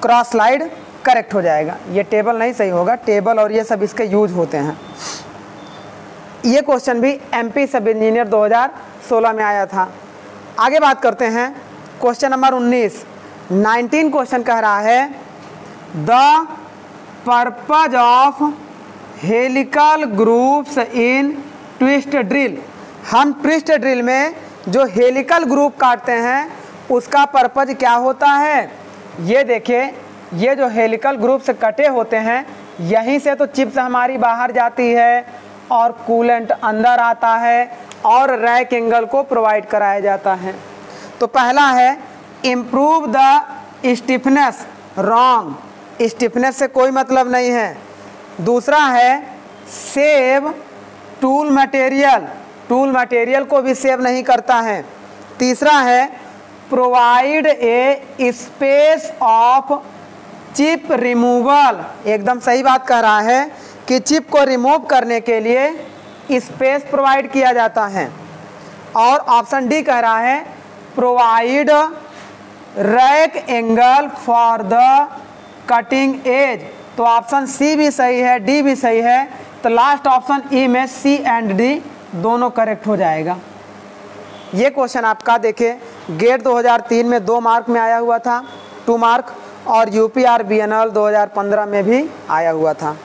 [SPEAKER 1] क्रॉस स्लाइड करेक्ट हो जाएगा। ये टेबल नहीं सही होगा, टेबल और ये सब इसके यूज होते हैं। ये क्वेश्चन भी एमपी सब इंजीनियर 2016 में आया था। आगे बात करते हैं, क्वेश्चन नंबर 19 क्वेश्चन कह रहा है the purpose of helical groups in twist drill. हम ट्विस्ट ड्रिल में जो हेलिकल ग्रुप काटते हैं उसका पर्पज क्या होता है? ये देखिए, ये जो हेलिकल ग्रुप से कटे होते हैं, यहीं से तो चिप्स हमारी बाहर जाती है और कूलेंट अंदर आता है और रैक एंगल को प्रोवाइड कराया जाता है। तो पहला है improve the stiffness, wrong, stiffness से कोई मतलब नहीं है। दूसरा है save tool material, tool material को भी सेव नहीं करता है। तीसरा है provide a space of chip removal, एकदम सही बात कह रहा है कि चिप को रिमूव करने के लिए स्पेस प्रोवाइड किया जाता है। और ऑप्शन डी कह रहा है provide rack angle for the cutting as. तो ऑप्शन सी भी सही है, डी भी सही है, तो लास्ट ऑप्शन ई में सी एंड डी दोनों करेक्ट हो जाएगा। ये क्वेश्चन आपका देखिए गेट 2003 में 2 मार्क में आया हुआ था, 2 मार्क, और UPRBNL 2015 में भी आया हुआ था।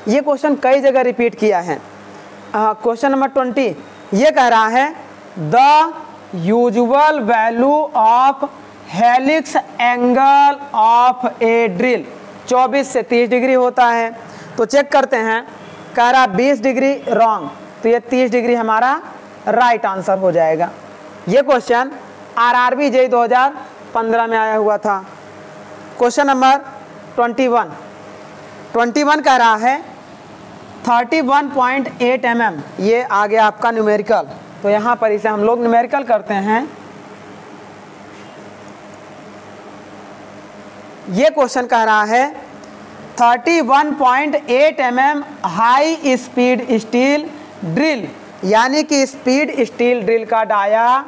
[SPEAKER 1] ये क्वेश्चन कई जगह रिपीट किया है। क्वेश्चन नंबर 20 ये कह रहा है the usual value of helix angle of a drill 24 से 30 डिग्री होता है। तो चेक करते हैं, कह रहा 20 डिग्री, रॉन्ग, तो ये 30 डिग्री हमारा राइट आंसर हो जाएगा। ये क्वेश्चन RRB JEE 2015 में आया हुआ था। क्वेश्चन नंबर 21 कह रहा है 31.8 mm, ये आ गया आपका न्यूमेरिकल, तो यहाँ पर इसे हम लोग न्यूमेरिकल करते हैं। ये क्वेश्चन कह रहा है 31.8 mm high speed steel drill, यानी कि स्पीड स्टील ड्रिल का डाया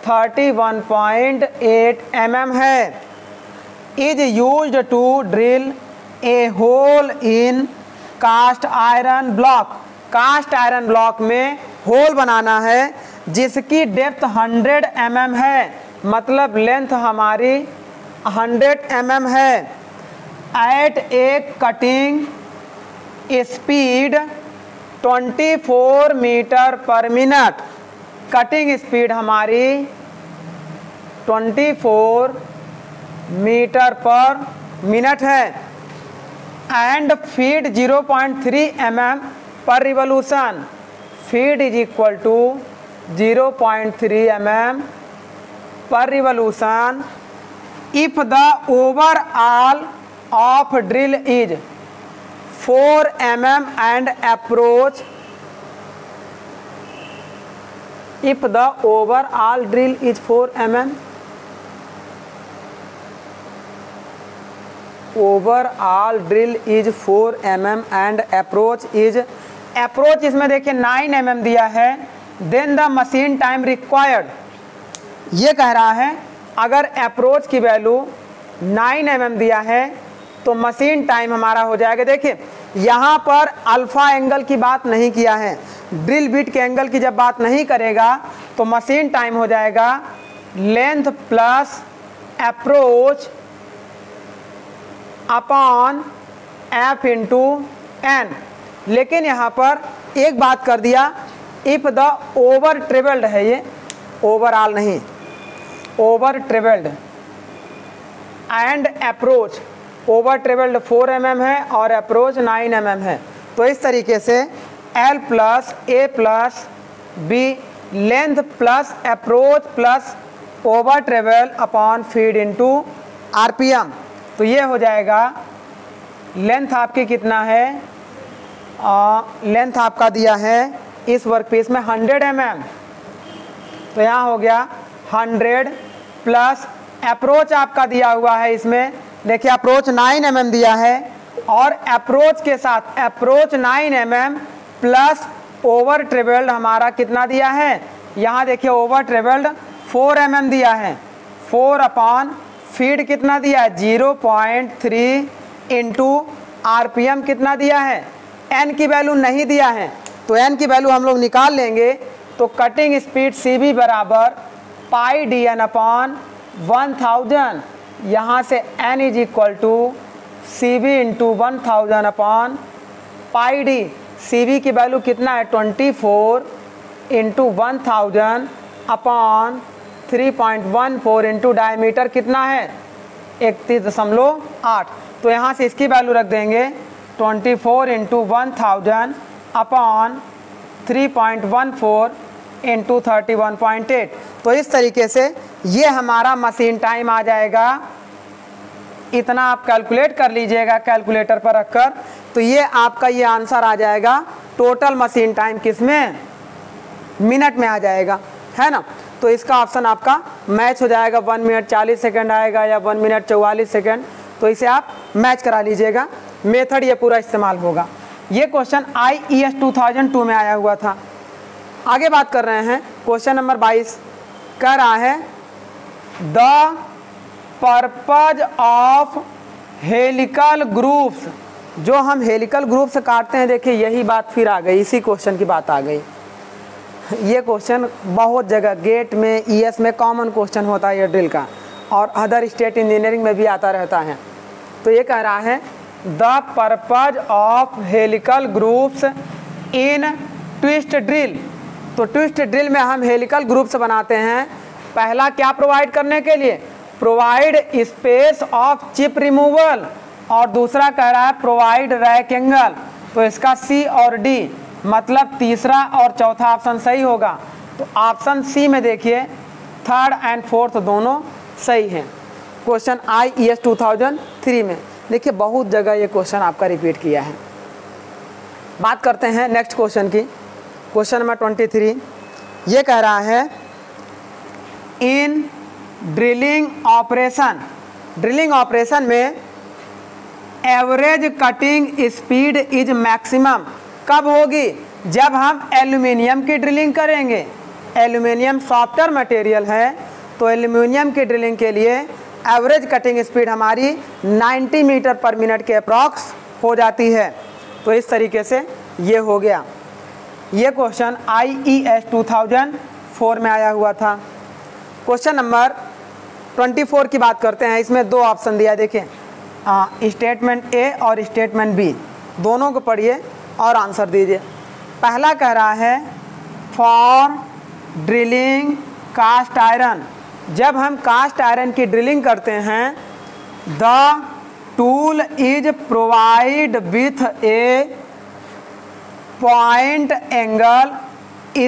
[SPEAKER 1] 31.8 mm है, is used to drill a hole in cast iron block. Cast iron block में होल बनाना है जिसकी डेप्थ 100 mm है, मतलब लेंथ हमारी 100 mm है। At a cutting speed 24 metre per minute, cutting speed हमारी 24 मीटर पर मिनट है and feed 0.3 mm per revolution. Feed is equal to 0.3 mm per revolution if the overall of drill is 4 mm and approach if the overall drill is 4 mm, overall drill is 4 mm and approach इसमें देखिए 9 mm दिया है, then the machine time required, ये कह रहा है अगर approach की वैल्यू 9 mm दिया है तो मशीन टाइम हमारा हो जाएगा। देखिए यहाँ पर अल्फा एंगल की बात नहीं किया है, ड्रिल बिट के एंगल की जब बात नहीं करेगा तो मशीन टाइम हो जाएगा length plus approach upon F into N. लेकिन यहाँ पर एक बात कर दिया, इफ द ओवर ट्रेवल्ड है, ये ओवरऑल नहीं, over travelled and approach, over travelled 4 mm है और अप्रोच 9 mm है। तो इस तरीके से L plus A plus B length plus approach plus over travel upon feed into RPM। तो ये हो जाएगा लेंथ आपकी कितना है, लेंथ आपका दिया है इस वर्कपीस में 100 mm, तो यहाँ हो गया 100 प्लस अप्रोच आपका दिया हुआ है, इसमें देखिए अप्रोच 9 mm दिया है और अप्रोच के साथ approach 9 mm plus over travelled हमारा कितना दिया है, यहाँ देखिए ओवर ट्रेवल्ड 4 mm दिया है, 4 अपॉन फीड कितना दिया है 0.3 इंटू RPM कितना दिया है, n की वैल्यू नहीं दिया है तो n की वैल्यू हम लोग निकाल लेंगे। तो कटिंग स्पीड CB बराबर पाई DN अपॉन 1000, यहाँ से n is equal to CB into 1000 upon pi D. CB की वैल्यू कितना है 24 इंटू 1000 अपॉन 3.14 इंटू डायमीटर कितना है 31.8। तो यहाँ से इसकी वैल्यू रख देंगे 24 इंटू 1000 अपॉन 3.14 इंटू 31.8। तो इस तरीके से ये हमारा मशीन टाइम आ जाएगा। इतना आप कैलकुलेट कर लीजिएगा कैलकुलेटर पर रखकर, तो ये आपका ये आंसर आ जाएगा। टोटल मशीन टाइम किस में, मिनट में आ जाएगा, है ना। तो इसका ऑप्शन आपका मैच हो जाएगा, 1 मिनट 40 सेकंड आएगा या 1 मिनट 44 सेकंड। तो इसे आप मैच करा लीजिएगा, मेथड ये पूरा इस्तेमाल होगा। ये क्वेश्चन IES 2002 में आया हुआ था। आगे बात कर रहे हैं, क्वेश्चन नंबर 22 कह रहा है the purpose of helical groups. जो हम हेलिकल ग्रुप से काटते हैं, देखिए यही बात फिर आ गई, इसी क्वेश्चन की बात आ गई। ये क्वेश्चन बहुत जगह गेट में ES में कॉमन क्वेश्चन होता है ये ड्रिल का, और अदर स्टेट इंजीनियरिंग में भी आता रहता है। तो ये कह रहा है the purpose of helical groups in twist drill. तो ट्विस्ट ड्रिल में हम हेलिकल ग्रुप्स बनाते हैं, पहला क्या प्रोवाइड करने के लिए, provide space of chip removal, और दूसरा कह रहा है प्रोवाइड रैक एंगल। तो इसका C और D मतलब तीसरा और चौथा ऑप्शन सही होगा। तो ऑप्शन C में देखिए 3rd and 4th दोनों सही हैं। क्वेश्चन IES 2003 में देखिए बहुत जगह ये क्वेश्चन आपका रिपीट किया है। बात करते हैं नेक्स्ट क्वेश्चन की, क्वेश्चन नंबर 23। ये कह रहा है in drilling operation, drilling operation में average cutting speed is maximum कब होगी, जब हम एल्यूमिनियम की ड्रिलिंग करेंगे। एल्यूमिनियम सॉफ्टर मटेरियल है, तो एल्यूमिनियम की ड्रिलिंग के लिए एवरेज कटिंग स्पीड हमारी 90 मीटर पर मिनट के अप्रॉक्स हो जाती है। तो इस तरीके से ये हो गया। ये क्वेश्चन IES 2004 में आया हुआ था। क्वेश्चन नंबर 24 की बात करते हैं। इसमें दो ऑप्शन दिया, देखिए स्टेटमेंट A और स्टेटमेंट B, दोनों को पढ़िए और आंसर दीजिए। पहला कह रहा है फॉर ड्रिलिंग कास्ट आयरन, जब हम कास्ट आयरन की ड्रिलिंग करते हैं the tool is provide with A point angle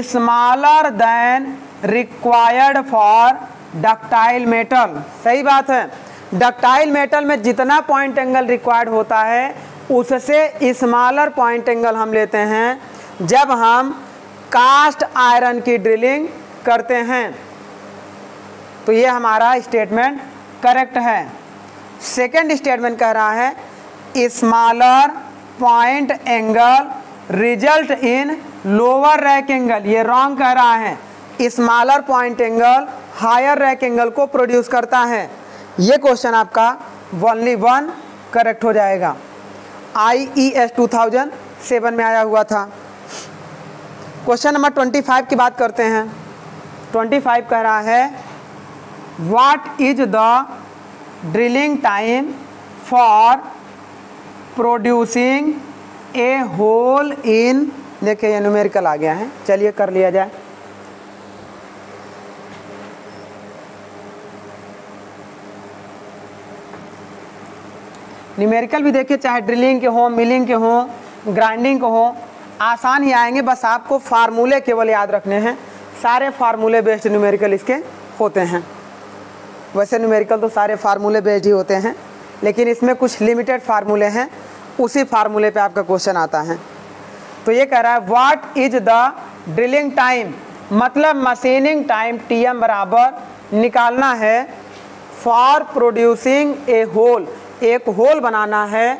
[SPEAKER 1] smaller than required for ductile metal. सही बात है, डक्टाइल मेटल में जितना पॉइंट एंगल रिक्वायर्ड होता है उससे स्मॉलर पॉइंट एंगल हम लेते हैं जब हम कास्ट आयरन की ड्रिलिंग करते हैं। तो ये हमारा स्टेटमेंट करेक्ट है। सेकंड स्टेटमेंट कह रहा है smaller point angle result in lower rake angle. ये रॉन्ग कह रहा है, smaller point angle higher rake angle को प्रोड्यूस करता है। ये क्वेश्चन आपका ओनली 1 करेक्ट हो जाएगा। IES 2007 में आया हुआ था। क्वेश्चन नंबर 25 की बात करते हैं। 25 कह रहा है what is the drilling time for producing a hole in, देखिए ये न्यूमेरिकल आ गया है, चलिए कर लिया जाए। न्यूमेरिकल भी देखिए, चाहे ड्रिलिंग के हो, मिलिंग के हो, ग्राइंडिंग के हो, आसान ही आएंगे। बस आपको फार्मूले केवल याद रखने हैं। सारे फार्मूले बेस्ड न्यूमेरिकल इसके होते हैं। वैसे न्यूमेरिकल तो सारे फार्मूले बेस्ड ही होते हैं, लेकिन इसमें कुछ लिमिटेड फार्मूले हैं, उसी फार्मूले पे आपका क्वेश्चन आता है। तो ये कह रहा है what is the drilling time, मतलब मशीनिंग टाइम TM बराबर निकालना है फॉर प्रोड्यूसिंग ए होल, एक होल बनाना है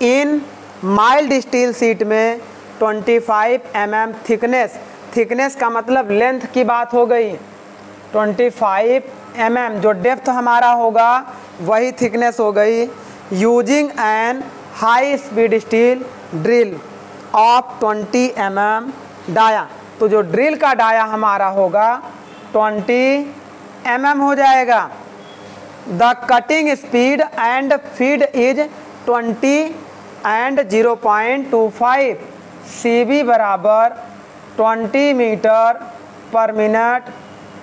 [SPEAKER 1] इन माइल्ड स्टील शीट में 25 mm थिकनेस। थिकनेस का मतलब लेंथ की बात हो गई। 25 mm जो डेप्थ हमारा होगा वही थिकनेस हो गई। Using an high speed steel drill of 20 mm dia, तो जो ड्रिल का डाया हमारा होगा 20 mm हो जाएगा। The cutting speed and feed is 20 and 0.25, CB बराबर 20 metre per minute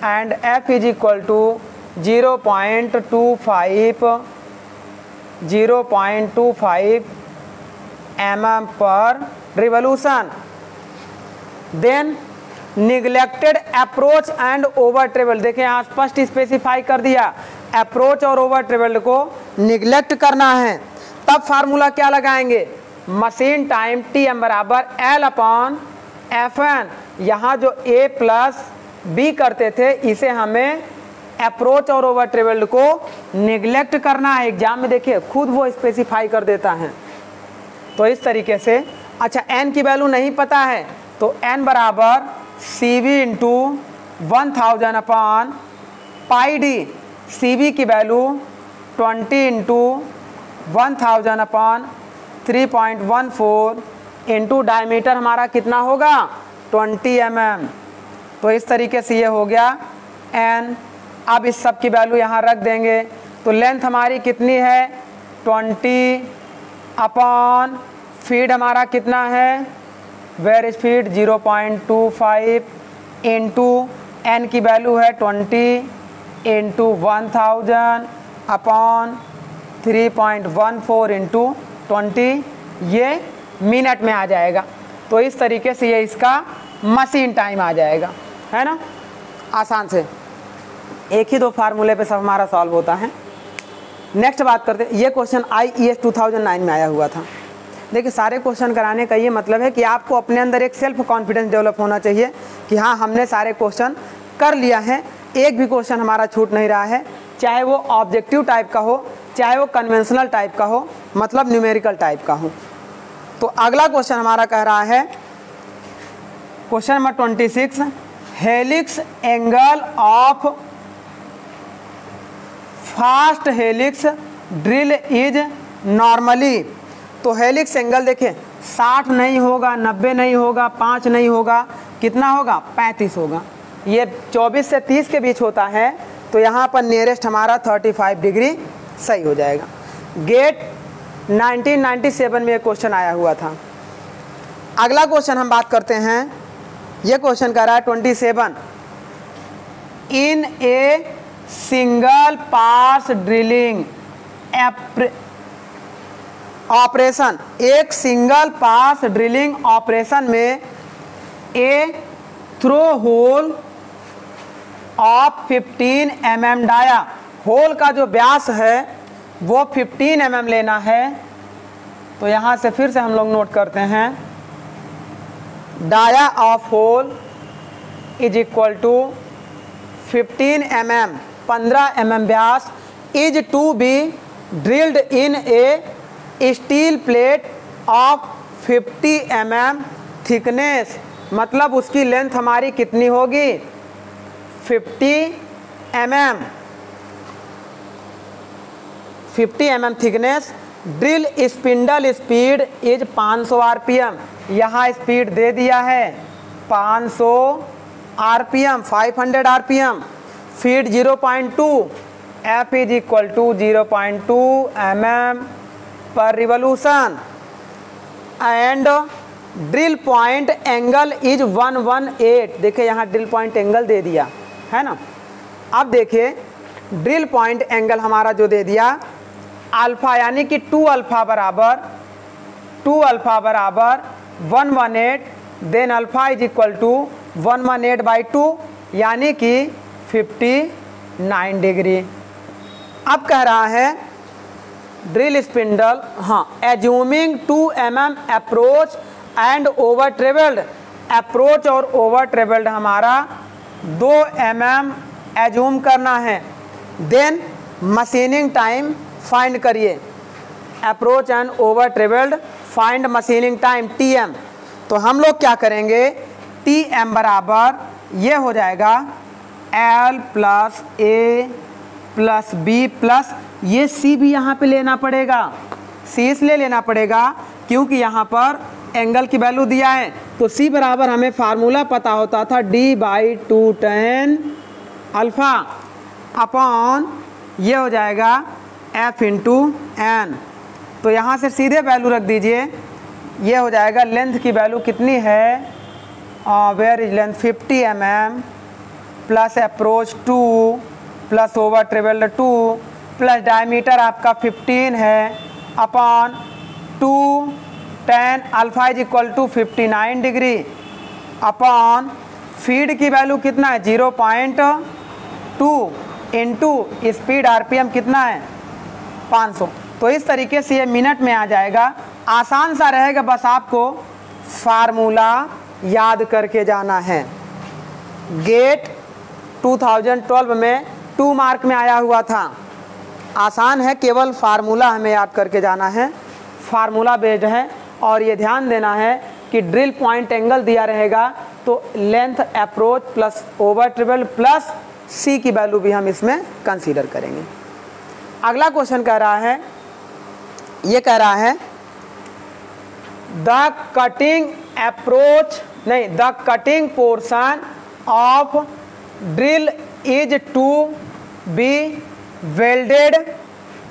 [SPEAKER 1] and F is equal to 0.25 mm per revolution. Then neglected approach and over travel, देखिए यहाँ स्पष्ट स्पेसिफाई कर दिया, अप्रोच और ओवर ट्रेवल को निगलेक्ट करना है। तब फार्मूला क्या लगाएंगे, मशीन टाइम TM बराबर L/FN। यहाँ जो A प्लस B करते थे इसे हमें अप्रोच और ओवर ट्रेवल्ड को निगलेक्ट करना है। एग्जाम में देखिए खुद वो स्पेसिफाई कर देता है। तो इस तरीके से, अच्छा n की वैल्यू नहीं पता है तो n बराबर CB into 1000 upon pi D. CB की value 20 into 1000 upon 3.14 into diameter हमारा कितना होगा 20 mm। तो इस तरीके से ये हो गया n। अब इस सब की वैल्यू यहाँ रख देंगे तो लेंथ हमारी कितनी है 20 अपॉन फीड हमारा कितना है, वेयर स्पीड 0.25 इंटू n की वैल्यू है 20 इंटू 1000 अपॉन 3.14 इंटू 20, ये मिनट में आ जाएगा। तो इस तरीके से ये इसका मशीन टाइम आ जाएगा, है ना, आसान से। एक ही दो फार्मूले पे सब हमारा सॉल्व होता है। नेक्स्ट बात करते हैं, ये क्वेश्चन IES 2009 में आया हुआ था। देखिए सारे क्वेश्चन कराने का ये मतलब है कि आपको अपने अंदर एक सेल्फ कॉन्फिडेंस डेवलप होना चाहिए कि हाँ हमने सारे क्वेश्चन कर लिया है, एक भी क्वेश्चन हमारा छूट नहीं रहा है, चाहे वो ऑब्जेक्टिव टाइप का हो चाहे वो कन्वेंशनल टाइप का हो, मतलब न्यूमेरिकल टाइप का हो। तो अगला क्वेश्चन हमारा कह रहा है question number 26, helix angle of fast helix drill is normally. तो हेलिक्स एंगल देखिए 60 नहीं होगा, 90 नहीं होगा, 5 नहीं होगा, कितना होगा 35 होगा। ये 24 से 30 के बीच होता है, तो यहाँ पर नियरेस्ट हमारा 35 डिग्री सही हो जाएगा। गेट 1997 में ये क्वेश्चन आया हुआ था। अगला क्वेश्चन हम बात करते हैं, ये क्वेश्चन कह रहा है 27, in a single pass drilling operation, एक सिंगल पास ड्रिलिंग ऑपरेशन में a through hole of 15 mm dia, hole का जो व्यास है वो 15 mm लेना है। तो यहाँ से फिर से हम लोग नोट करते हैं, dia of hole is equal to 15 mm, 15 mm व्यास, is to be drilled in a steel plate of 50 mm thickness, मतलब उसकी लेंथ हमारी कितनी होगी 50 mm, 50 mm thickness. Drill spindle speed is 500 RPM, यहाँ स्पीड दे दिया है 500 RPM, 500 RPM। Feed 0.2, F is equal to 0.2 mm per revolution, and drill point angle is 118। देखिए यहाँ ड्रिल पॉइंट एंगल दे दिया है ना। अब देखिए ड्रिल पॉइंट एंगल हमारा जो दे दिया अल्फा, यानी कि 2 अल्फा बराबर 118, then alpha is equal to 118/2 यानी कि 59 डिग्री। अब कह रहा है ड्रिल स्पिंडल, हाँ, assuming 2 mm approach and over travelled, approach और ओवर ट्रेवल्ड हमारा 2 mm एज्यूम करना है। देन मशीनिंग टाइम फाइंड करिए, approach and over travelled, find machining time TM। तो हम लोग क्या करेंगे, TM बराबर ये हो जाएगा L plus A plus B plus ये C भी यहाँ पे लेना पड़ेगा, C इसलिए लेना पड़ेगा क्योंकि यहाँ पर एंगल की वैल्यू दिया है। तो C बराबर हमें फार्मूला पता होता था D/2 tan अल्फ़ा अपॉन ये हो जाएगा F इंटू N। तो यहाँ से सीधे वैल्यू रख दीजिए, ये हो जाएगा लेंथ की वैल्यू कितनी है, where is length 50 mm plus approach 2 plus over travelled 2 plus diameter आपका 15 है upon 2 tan alpha is equal to 59 degree upon feed की वैल्यू कितना है 0.2 इंटू स्पीड RPM कितना है 500। तो इस तरीके से ये मिनट में आ जाएगा, आसान सा रहेगा, बस आपको फार्मूला याद करके जाना है। गेट 2012 में 2 मार्क में आया हुआ था, आसान है, केवल फार्मूला हमें याद करके जाना है, फार्मूला बेस्ड है। और ये ध्यान देना है कि ड्रिल पॉइंट एंगल दिया रहेगा तो length approach plus over travel plus C की वैल्यू भी हम इसमें कंसीडर करेंगे। अगला क्वेश्चन कह रहा है, ये कह रहा है the cutting portion of drill is to be welded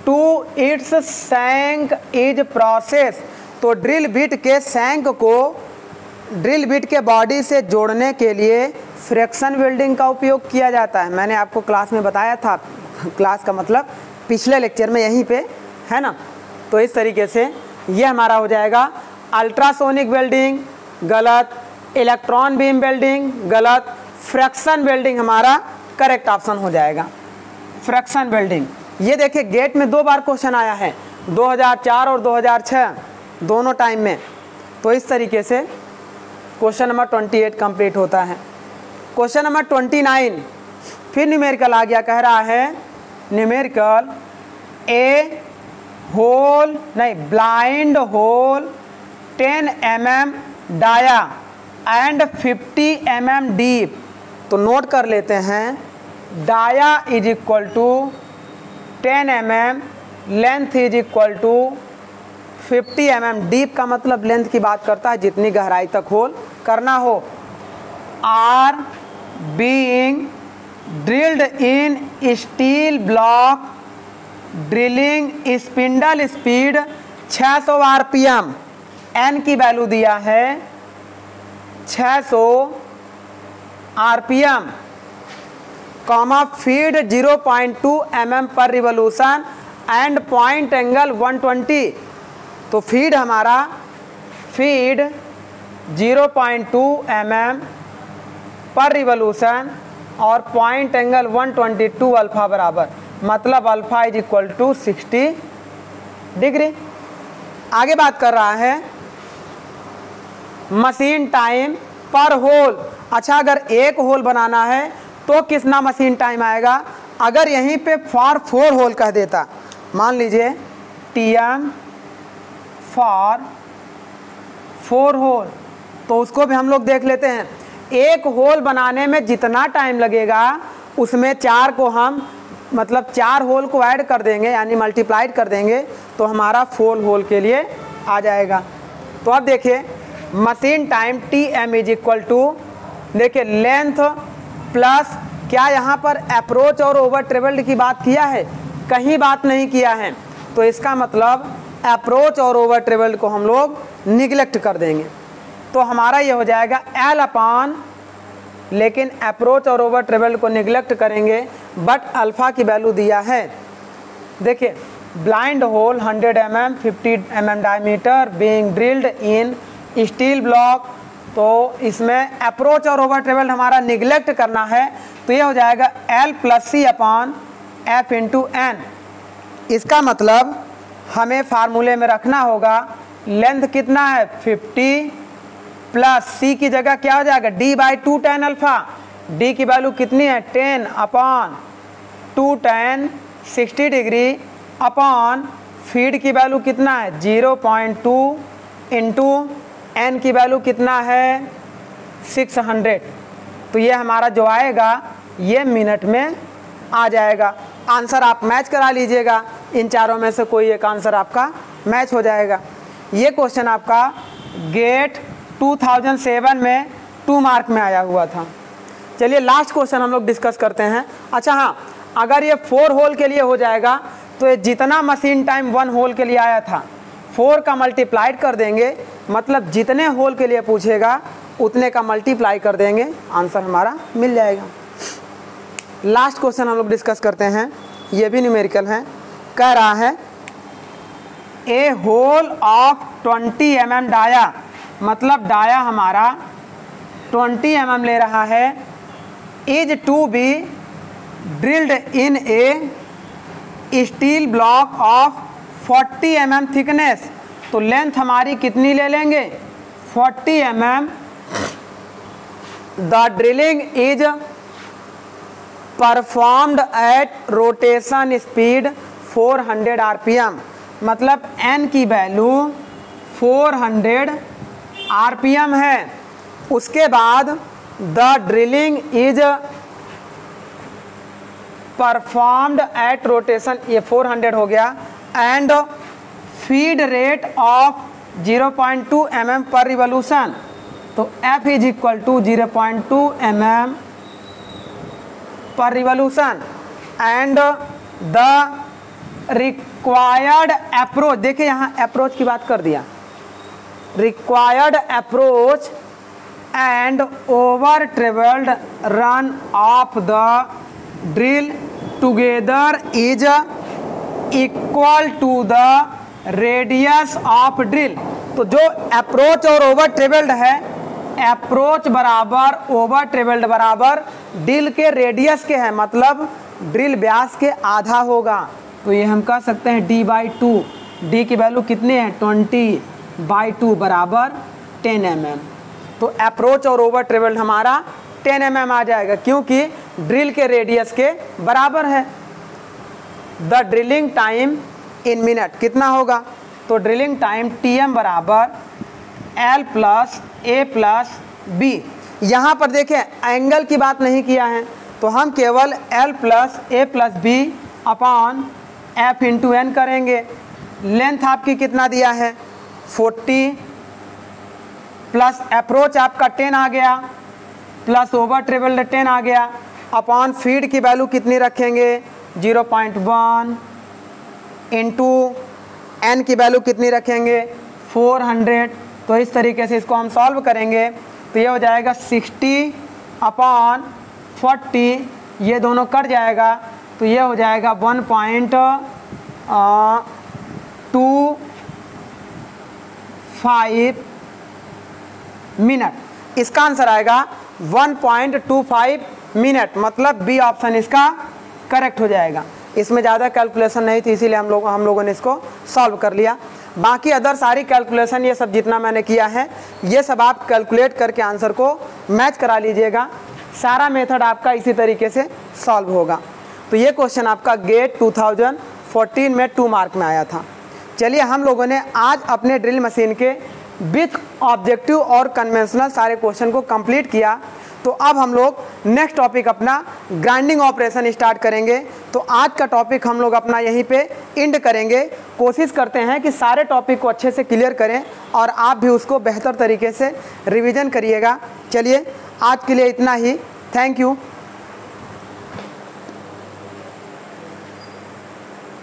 [SPEAKER 1] to its shank is process. तो ड्रिल बिट के सैंक को ड्रिल बिट के बॉडी से जोड़ने के लिए फ्रैक्शन वेल्डिंग का उपयोग किया जाता है। मैंने आपको क्लास में बताया था, क्लास का मतलब पिछले लेक्चर में यहीं पे है ना। तो इस तरीके से ये हमारा हो जाएगा अल्ट्रासोनिक वेल्डिंग गलत, इलेक्ट्रॉन बीम वेल्डिंग गलत, फ्रैक्शन वेल्डिंग हमारा करेक्ट ऑप्शन हो जाएगा। फ्रैक्शन वेल्डिंग, ये देखिए गेट में 2 बार क्वेश्चन आया है, 2004 और 2006 दोनों टाइम में। तो इस तरीके से क्वेश्चन नंबर 28 कंप्लीट होता है। क्वेश्चन नंबर 29 फिर न्यूमेरिकल आ गया, कह रहा है numerical blind hole 10 mm dia and 50 mm deep. तो नोट कर लेते हैं, dia is equal to 10 mm, length is equal to 50 mm, deep का मतलब लेंथ की बात करता है जितनी गहराई तक होल करना हो। Are being drilled in steel block, drilling spindle speed 600 RPM, N की वैल्यू दिया है 600 RPM, comma feed 0.2 mm per revolution and point angle 120, तो फीड हमारा 0.2 mm पर रिवोल्यूशन और पॉइंट एंगल 122 अल्फा बराबर, मतलब alpha is equal to 60 degree. आगे बात कर रहा है मशीन टाइम पर होल। अच्छा, अगर एक होल बनाना है तो कितना मशीन टाइम आएगा? अगर यहीं पे फॉर 4 होल कह देता, मान लीजिए TM फॉर 4 होल, तो उसको भी हम लोग देख लेते हैं। एक होल बनाने में जितना टाइम लगेगा उसमें 4 को हम मतलब 4 होल को ऐड कर देंगे, यानी मल्टीप्लाइड कर देंगे, तो हमारा 4 होल के लिए आ जाएगा। तो अब देखिए machine time TM is equal to, देखिए लेंथ प्लस, क्या यहाँ पर अप्रोच और ओवर ट्रेवल्ड की बात किया है? कहीं बात नहीं किया है, तो इसका मतलब अप्रोच और ओवर ट्रेवल्ड को हम लोग निगलेक्ट कर देंगे। तो हमारा ये हो जाएगा L अपॉन, लेकिन अप्रोच और ओवर ट्रेवल्ड को निगलेक्ट करेंगे, बट अल्फ़ा की वैल्यू दिया है। देखिए blind hole 100 mm 50 mm diameter being drilled in steel block, तो इसमें अप्रोच और ओवर ट्रेवल्ड हमारा निगलेक्ट करना है, तो ये हो जाएगा L + C upon F into N। इसका मतलब हमें फार्मूले में रखना होगा लेंथ कितना है 50 प्लस C की जगह क्या हो जाएगा D/2 tan अल्फ़ा, D की वैल्यू कितनी है 10 upon 2 tan 60 degree upon feed की वैल्यू कितना है 0.2 इंटू N की वैल्यू कितना है 600। तो ये हमारा जो आएगा ये मिनट में आ जाएगा। आंसर आप मैच करा लीजिएगा, इन चारों में से कोई एक आंसर आपका मैच हो जाएगा। ये क्वेश्चन आपका गेट 2007 में 2 मार्क में आया हुआ था। चलिए लास्ट क्वेश्चन हम लोग डिस्कस करते हैं। अच्छा हाँ, अगर ये 4 होल के लिए हो जाएगा तो ये जितना मशीन टाइम 1 होल के लिए आया था 4 का मल्टीप्लाइड कर देंगे, मतलब जितने होल के लिए पूछेगा उतने का मल्टीप्लाई कर देंगे, आंसर हमारा मिल जाएगा। लास्ट क्वेश्चन हम लोग डिस्कस करते हैं, ये भी न्यूमेरिकल है। कह रहा है a hole of 20 mm dia, मतलब डाया हमारा 20 mm ले रहा है, is to be drilled in a steel block of 40 mm thickness. तो लेंथ हमारी कितनी ले लेंगे 40 mm। The drilling is performed at rotation speed 400 RPM, मतलब n की वैल्यू 400 RPM है। उसके बाद the drilling is performed at rotation, ये 400 हो गया, and feed rate of 0.2 mm per revolution. तो F is equal to 0.2 mm per revolution and the required approach, देखिए यहाँ अप्रोच की बात कर दिया, required approach and over travelled run off the drill together is equal to the radius of drill. तो जो approach और ओवर ट्रेवल्ड है, अप्रोच बराबर ओवर ट्रेवल्ड बराबर ड्रिल के रेडियस के है, मतलब ड्रिल व्यास के आधा होगा। तो ये हम कह सकते हैं D/2, D की वैल्यू कितनी है 20/2 बराबर 10 mm। तो अप्रोच और ओवर ट्रेवल्ड हमारा 10 mm आ जाएगा, क्योंकि ड्रिल के रेडियस के बराबर है। The drilling time in minute कितना होगा? तो ड्रिलिंग टाइम TM बराबर L + A + B। यहाँ पर देखें एंगल की बात नहीं किया है, तो हम केवल L + A + B upon F into N करेंगे। लेंथ आपकी कितना दिया है 40 प्लस अप्रोच आपका 10 आ गया, प्लस ओवर ट्रेवल्ड 10 आ गया, अपॉन फीड की वैल्यू कितनी रखेंगे 0.1 इंटू N की वैल्यू कितनी रखेंगे 400। तो इस तरीके से इसको हम सॉल्व करेंगे, तो ये हो जाएगा 60/40, ये दोनों कट जाएगा, तो ये हो जाएगा 1.5 25 मिनट। इसका आंसर आएगा 1.25 मिनट, मतलब बी ऑप्शन इसका करेक्ट हो जाएगा। इसमें ज़्यादा कैलकुलेशन नहीं थी, इसीलिए हम लोगों ने इसको सॉल्व कर लिया। बाकी अदर सारी कैलकुलेशन ये सब जितना मैंने किया है ये सब आप कैलकुलेट करके आंसर को मैच करा लीजिएगा। सारा मेथड आपका इसी तरीके से सॉल्व होगा। तो ये क्वेश्चन आपका गेट 2014 में 2 मार्क में आया था। चलिए हम लोगों ने आज अपने ड्रिल मशीन के विथ ऑब्जेक्टिव और कन्वेंशनल सारे क्वेश्चन को कंप्लीट किया। तो अब हम लोग नेक्स्ट टॉपिक अपना ग्राइंडिंग ऑपरेशन स्टार्ट करेंगे। तो आज का टॉपिक हम लोग अपना यहीं पे एंड करेंगे। कोशिश करते हैं कि सारे टॉपिक को अच्छे से क्लियर करें और आप भी उसको बेहतर तरीके से रिवीजन करिएगा। चलिए आज के लिए इतना ही। Thank you.